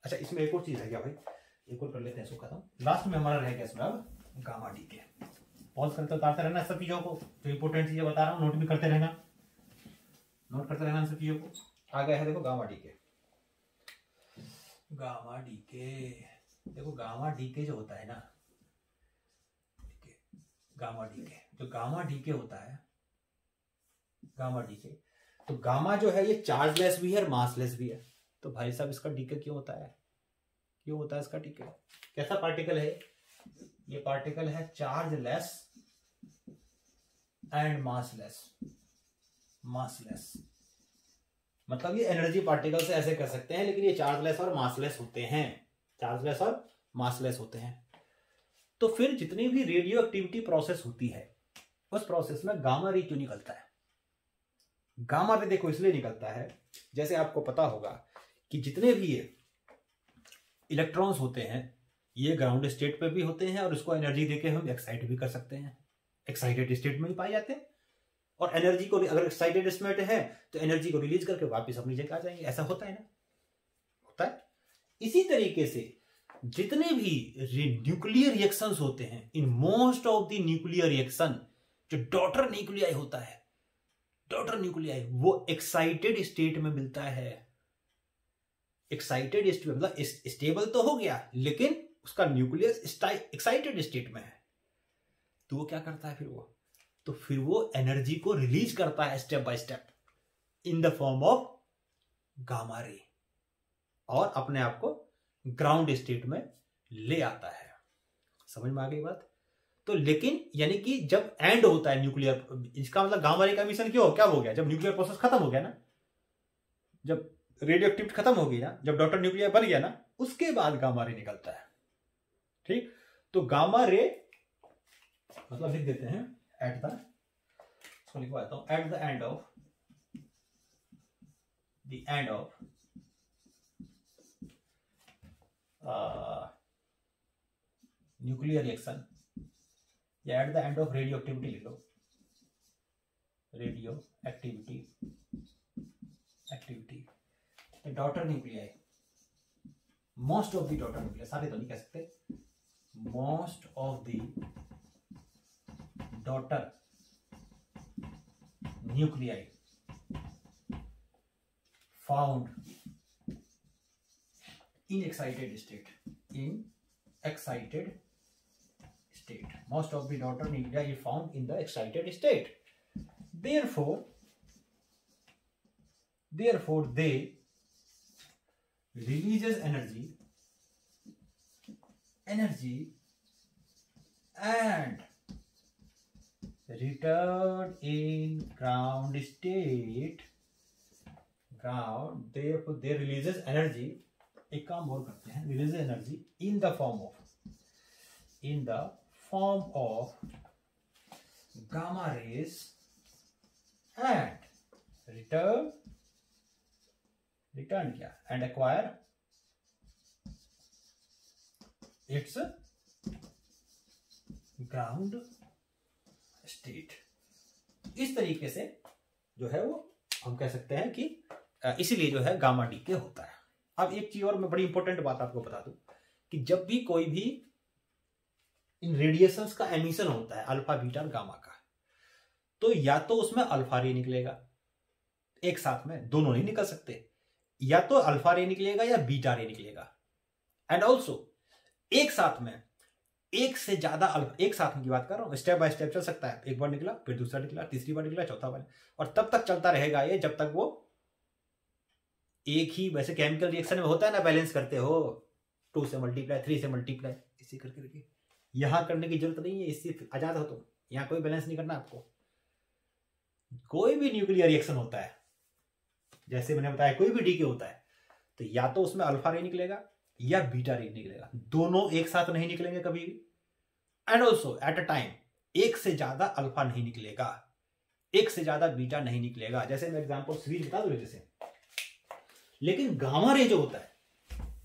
अच्छा इसमें एक और चीज है क्या भाई, एक और कर लेते हैं इसको खत्म। लास्ट में हमारा रह गया इसमें अब गामा डी के। पॉज करते उतारते रहना सब चीजों को, जो इंपोर्टेंट चीजें बता रहा हूँ नोट भी करते रहना, नोट करते रहना सब चीजों को। आ गया है देखो गामा डी के, गामा डी के। देखो गामा डी के जो होता है ना, गामा डी के, जो गामा डी के होता है, गामा डी के, तो गामा जो है ये चार्जलेस भी है और मासलेस भी है। तो भाई साहब इसका डीके क्यों होता है, क्यों होता है इसका डीके? कैसा पार्टिकल है ये? पार्टिकल है चार्जलेस एंड मासलेस। मासलेस मतलब ये एनर्जी पार्टिकल से ऐसे कर सकते हैं, लेकिन ये चार्जलेस और मासलेस होते हैं, चार्जलेस और मासलेस होते हैं। तो फिर जितनी भी रेडियो एक्टिविटी प्रोसेस होती है, उस प्रोसेस में गामा रे क्यों निकलता है? गामा रे देखो इसलिए निकलता है, जैसे आपको पता होगा कि जितने भी ये इलेक्ट्रॉन्स होते हैं, ये ग्राउंड स्टेट पे भी होते हैं, और इसको एनर्जी देके हम एक्साइट भी कर सकते हैं, एक्साइटेड स्टेट में ही पाए जाते हैं। और एनर्जी को, अगर एक्साइटेड स्टेट है तो एनर्जी को रिलीज करके वापस अपनी जगह आ जाएंगे। ऐसा होता है ना, होता है। इसी तरीके से जितने भी न्यूक्लियर रिएक्शंस होते हैं, in most of the nuclear reaction, जो डॉटर न्यूक्लियाई होता है, डॉटर न्यूक्लियाई, वो एक्साइटेड स्टेट में मिलता है। एक्साइटेड स्टेट मतलब स्टेबल तो हो गया, लेकिन उसका न्यूक्लियस एक्साइटेड स्टेट में है। तो वो क्या करता है फिर वो एनर्जी को रिलीज करता है step by step in the form of gamma ray, और अपने आप को ग्राउंड स्टेट में ले आता है। समझ में आ गई बात? तो लेकिन यानी कि जब एंड होता है न्यूक्लियर, इसका मतलब गामा रे का मिशन क्या हो गया, जब न्यूक्लियर प्रोसेस खत्म हो गया ना, जब रेडियो एक्टिविटी खत्म हो गई ना, जब डॉटर न्यूक्लियर बन गया ना, उसके बाद गामा रे निकलता है। ठीक, तो गामा रे मतलब लिख देते हैं एट द, इसको लिखवाता हूं, at the end of nuclear reaction, या at the end of radioactivity लिख लो, radioactivity daughter nuclei, most of the daughter nuclei, सारे तो नहीं कह सकते, most of the daughter nuclei found in excited state, most of the daughter nuclei is found in the excited state. Therefore they releases energy and return in ground state. Therefore they releases energy, एक काम और करते हैं, release energy in the form of gamma rays and return क्या, and acquire its ground state. इस तरीके से जो है वो हम कह सकते हैं कि इसीलिए जो है गामा डी के होता है। अब एक चीज और मैं बड़ी इंपॉर्टेंट बात आपको बता दूं कि जब भी कोई भी इन रेडिएशंस का एमिशन होता है अल्फा बीटा और गामा का, तो या तो उसमें अल्फा रे निकलेगा, एक साथ में दोनों नहीं निकल सकते, या तो अल्फा रे निकलेगा या बीटा रे निकलेगा। एंड ऑल्सो एक साथ में एक से ज्यादा अल्फा, एक साथ में की बात कर रहा हूं, स्टेप बाय स्टेप चल सकता है, एक बार निकला फिर दूसरा निकला, तीसरी बार निकला, चौथा बार, और तब तक चलता रहेगा ये जब तक वो एक ही, वैसे केमिकल रिएक्शन में होता है ना, बैलेंस करते हो 2 से मल्टीप्लाई 3 से मल्टीप्लाई इसी करके रखिए। यहां करने की जरूरत नहीं है, इससे आजाद हो तुम, यहां कोई बैलेंस नहीं करना आपको। कोई भी न्यूक्लियर रिएक्शन होता है, जैसे मैंने बताया कोई भी डीके होता है, तो या तो उसमें अल्फा रे निकलेगा या बीटा रे निकलेगा, दोनों एक साथ नहीं निकलेंगे कभी भी। And also at a time एक से ज्यादा अल्फा नहीं निकलेगा, एक से ज्यादा बीटा नहीं निकलेगा। जैसे मैं एग्जांपल सीरीज बता दूं जैसे, लेकिन गामा रे जो होता है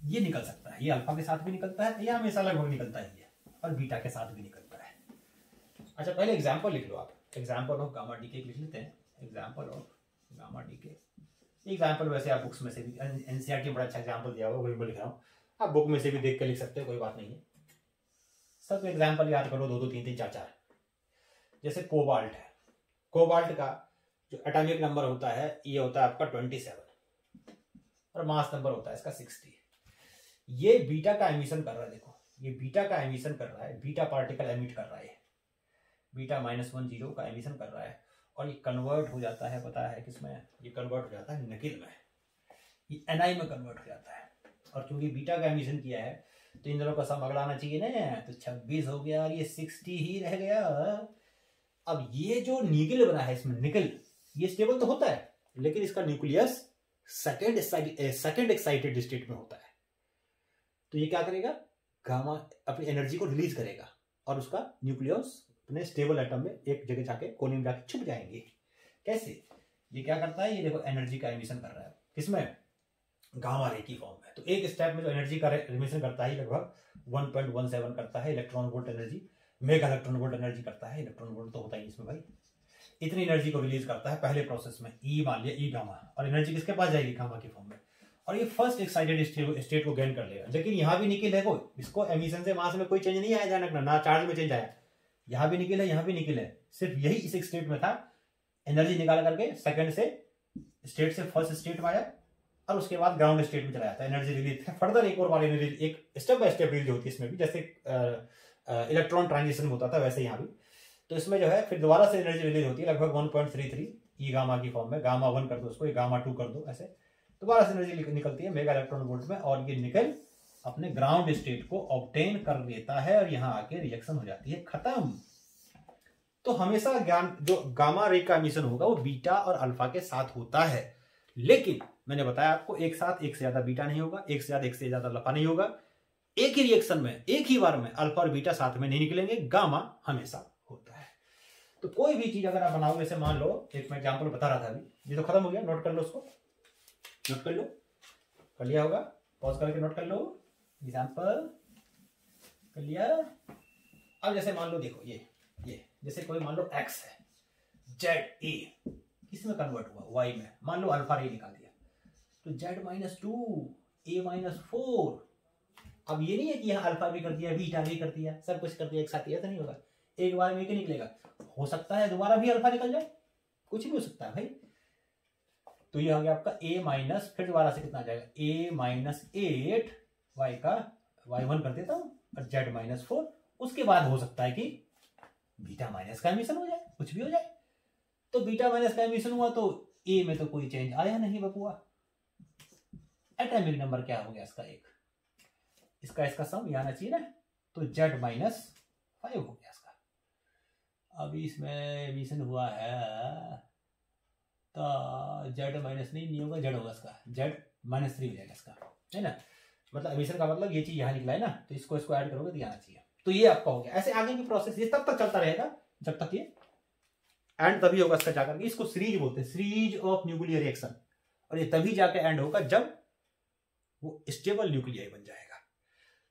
ये निकल सकता है, ये अल्फा के साथ भी निकलता है, या हमेशा लगभग निकलता ही है, और बीटा के साथ भी निकलता है। अच्छा पहले एग्जांपल लिख लो आप, एग्जांपल ऑफ गामा डीके लिख लेते हैं, example of gamma decay. Example वैसे आप बुक्स में से भी, एनसीईआरटी बड़ा अच्छा एग्जांपल दिया हुआ, वही मैं लिख रहा हूँ, आप बुक में से भी देख के लिख सकते हो, कोई बात नहीं है। सब एग्जांपल याद करो, 2 2 3 3 4 4। जैसे कोबाल्ट है, कोबाल्ट का जो एटॉमिक नंबर होता है ये होता है आपका 27 और मास नंबर होता है इसका 60। ये बीटा का एमिशन कर रहा है, देखो ये बीटा का एमिशन कर रहा है, बीटा पार्टिकल एमिट कर रहा है, बीटा -10 का एमिशन कर रहा है, और ये कन्वर्ट हो जाता है, पता है किसमें, ये कन्वर्ट हो जाता है निकिल में, ये Ni में कन्वर्ट हो जाता है। और क्योंकि बीटा का एमिशन किया है तो इन दोनों का सम अगला आना चाहिए ना, तो 26 हो गया और ये 60 ही रह गया। अब ये जो निकिल बना है इसमें, निकिल ये स्टेबल तो होता है, लेकिन इसका न्यूक्लियस सेकंड एक्साइटेड स्टेट में होता है, तो ये क्या करेगा, गामा अपनी एनर्जी को रिलीज करेगा और उसका न्यूक्लियस अपने स्टेबल एटम में एक जगह जाके कोने में जाके छुप जाएंगे। कैसे, ये क्या करता है, ये देखो एनर्जी का एमिशन कर रहा है, किसमें, गामा रे की फॉर्म में। तो एक स्टेप में जो एनर्जी का एमिशन करता है लगभग 1.17 करता है electron volt energy, mega electron volt energy करता है, इलेक्ट्रॉन वोल्ट तो होता ही इसमें भाई, इतनी एनर्जी को रिलीज करता है पहले प्रोसेस में, ई मान लिया, ई गामा, और एनर्जी किसके पास जाएगी, गामा की फॉर्म में, और ये फर्स्ट एक्साइटेड स्टेट को गेन कर लेगा। लेकिन यहाँ भी निकिल है, कोई इसको एमिशन से मास में कोई चेंज नहीं आया, ध्यान रखना, ना चार्ज में चेंज आया, यहाँ भी निकिल है, यहाँ भी निकिल है, सिर्फ यही इस स्टेट में था, एनर्जी निकाल करके सेकंड से स्टेट से फर्स्ट स्टेट में आया और उसके बाद ग्राउंड स्टेट में चला जाता है, एनर्जी रिलीज, फर्दर एक और बार एनर्जी, एक स्टेप बाय स्टेप रिलीज होती है इसमें भी, जैसे इलेक्ट्रॉन ट्रांजिशन में होता था वैसे यहाँ भी। तो इसमें जो है फिर दोबारा से एनर्जी रिलीज होती है लगभग 1.33 ई गामा की फॉर्म में, गामा 1 कर दो उसको, गामा 2 कर दो, ऐसे दोबारा से एनर्जी निकलती है मेगा इलेक्ट्रॉन वोल्ट में, और ये निकल अपने ग्राउंड स्टेट को ऑब्टेन कर लेता है और यहाँ आके रिएक्शन हो जाती है, खत्म। तो हमेशा ज्ञान जो गामा रे का एमिशन होगा वो बीटा और अल्फा के साथ होता है, लेकिन मैंने बताया आपको एक साथ एक से ज्यादा बीटा नहीं होगा, एक से ज्यादा अल्फा नहीं होगा, एक ही रिएक्शन में एक ही बार में अल्फा और बीटा साथ में नहीं निकलेंगे, गामा हमेशा होता है। तो कोई भी चीज अगर आप बनाओगे, जैसे मान लो एक मैं एग्जांपल बता रहा था अभी, ये तो खत्म हो गया, नोट कर लो उसको, नोट कर लो, कर लिया होगा, पॉज करके नोट कर लो, एग्जांपल कर लिया। अब जैसे मान लो देखो ये जैसे कोई मान लो x है, ZA किसमें कन्वर्ट हुआ, y में, मान लो अल्फा रे निकाल दिया, तो Z-2 A-4। अब ये नहीं है कि यहाँ अल्फा भी कर दिया, बीटा भी कर दिया, सब कुछ कर दिया एक साथ, ऐसा नहीं होगा, एक बार में निकलेगा, हो सकता है दोबारा भी अल्फा निकल जाए, कुछ भी हो सकता है भाई। तो ये हो गया आपका A माइनस, फिर दोबारा से कितना आ जाएगा, A-8 y का y1 कर देता हूँ और Z-4, उसके बाद हो सकता है कि बीटा माइनस का एमिशन हो जाए, कुछ भी हो जाए। तो बीटा माइनस का एमिशन हुआ तो ए में तो कोई चेंज आया नहीं बपुआ, एटॉमिक नंबर क्या हो गया इसका, एक, इसका सम आना चाहिए ना, तो Z-5 हो गया इसका। अभी इसमें एमिशन हुआ है तो Z- नहीं होगा, Z होगा इसका, Z-3 हो जाएगा इसका, है ना, मतलब एमिशन का मतलब ये चीज यहाँ निकला है ना, तो इसको ऐड करोगे तो आना चाहिए। तो ये आपका हो गया, ऐसे आगे की प्रोसेस ये तब तक चलता रहेगा जब तक ये एंड तभी होगा इसका जाकर, इसको सीरीज बोलते हैं, सीरीज ऑफ न्यूक्लियर रिएक्शन, और ये तभी जाके एंड होगा जब वो स्टेबल न्यूक्लियर बन जाएगा।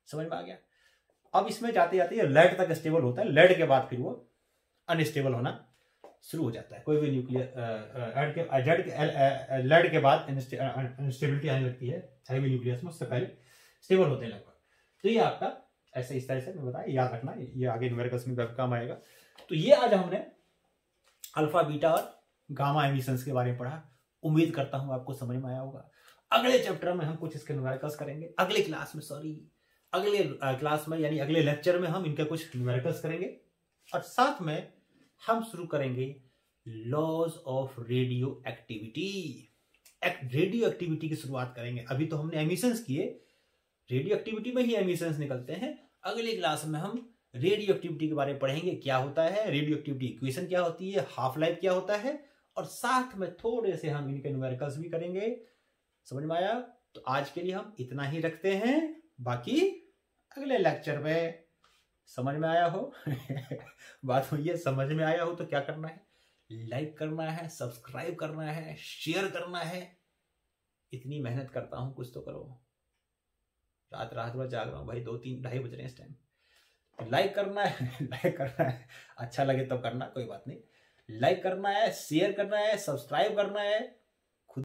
समझ में आ गया। अब इसमें जाते जाते ये लेड तक स्टेबल होता है, लेड के बाद फिर वो अनस्टेबल होना शुरू हो जाता है। कोई भी न्यूक्लियर लेड के बाद अनस्टेबिलिटी आने लगती है हैवी न्यूक्लियस में, उससे पहले स्टेबल होते हैं लगभग। तो ये आपका ऐसे इस तरह से मैं बताया, याद रखना, ये आगे न्यूमेरिकल्स में काम आएगा। तो ये आज हमने अल्फा बीटा और गामा एमिशंस के बारे में पढ़ा। उम्मीद करता हूं आपको समझ में आया होगा। अगले चैप्टर में हम कुछ इसके न्यूमेरिकल्स करेंगे, अगले क्लास में, अगले क्लास में यानी अगले लेक्चर में हम इनके कुछ न्यूमेरिकल्स करेंगे और साथ में हम शुरू करेंगे laws of radioactivity. Radioactivity की शुरुआत करेंगे। अभी तो हमने एमिशंस किए, रेडियो एक्टिविटी में ही एमिशंस निकलते हैं। अगली क्लास में हम रेडियो एक्टिविटी के बारे में पढ़ेंगे, क्या होता है रेडियो एक्टिविटी, इक्वेशन क्या होती है, हाफ लाइफ क्या होता है, और साथ में थोड़े से हम इनके न्यूमेरिकल्स भी करेंगे। समझ में आया? तो आज के लिए हम इतना ही रखते हैं, बाकी अगले लेक्चर में। समझ में आया हो? बात हुई है, समझ में आया हो तो क्या करना है, लाइक करना है, सब्सक्राइब करना है, शेयर करना है। इतनी मेहनत करता हूं, कुछ तो करो। रात भर जाग रहा हूं भाई, 2-3-2:30 बज रहे हैं इस टाइम। लाइक करना है, लाइक करना है, अच्छा लगे तो करना, कोई बात नहीं। लाइक करना है, शेयर करना है, सब्सक्राइब करना है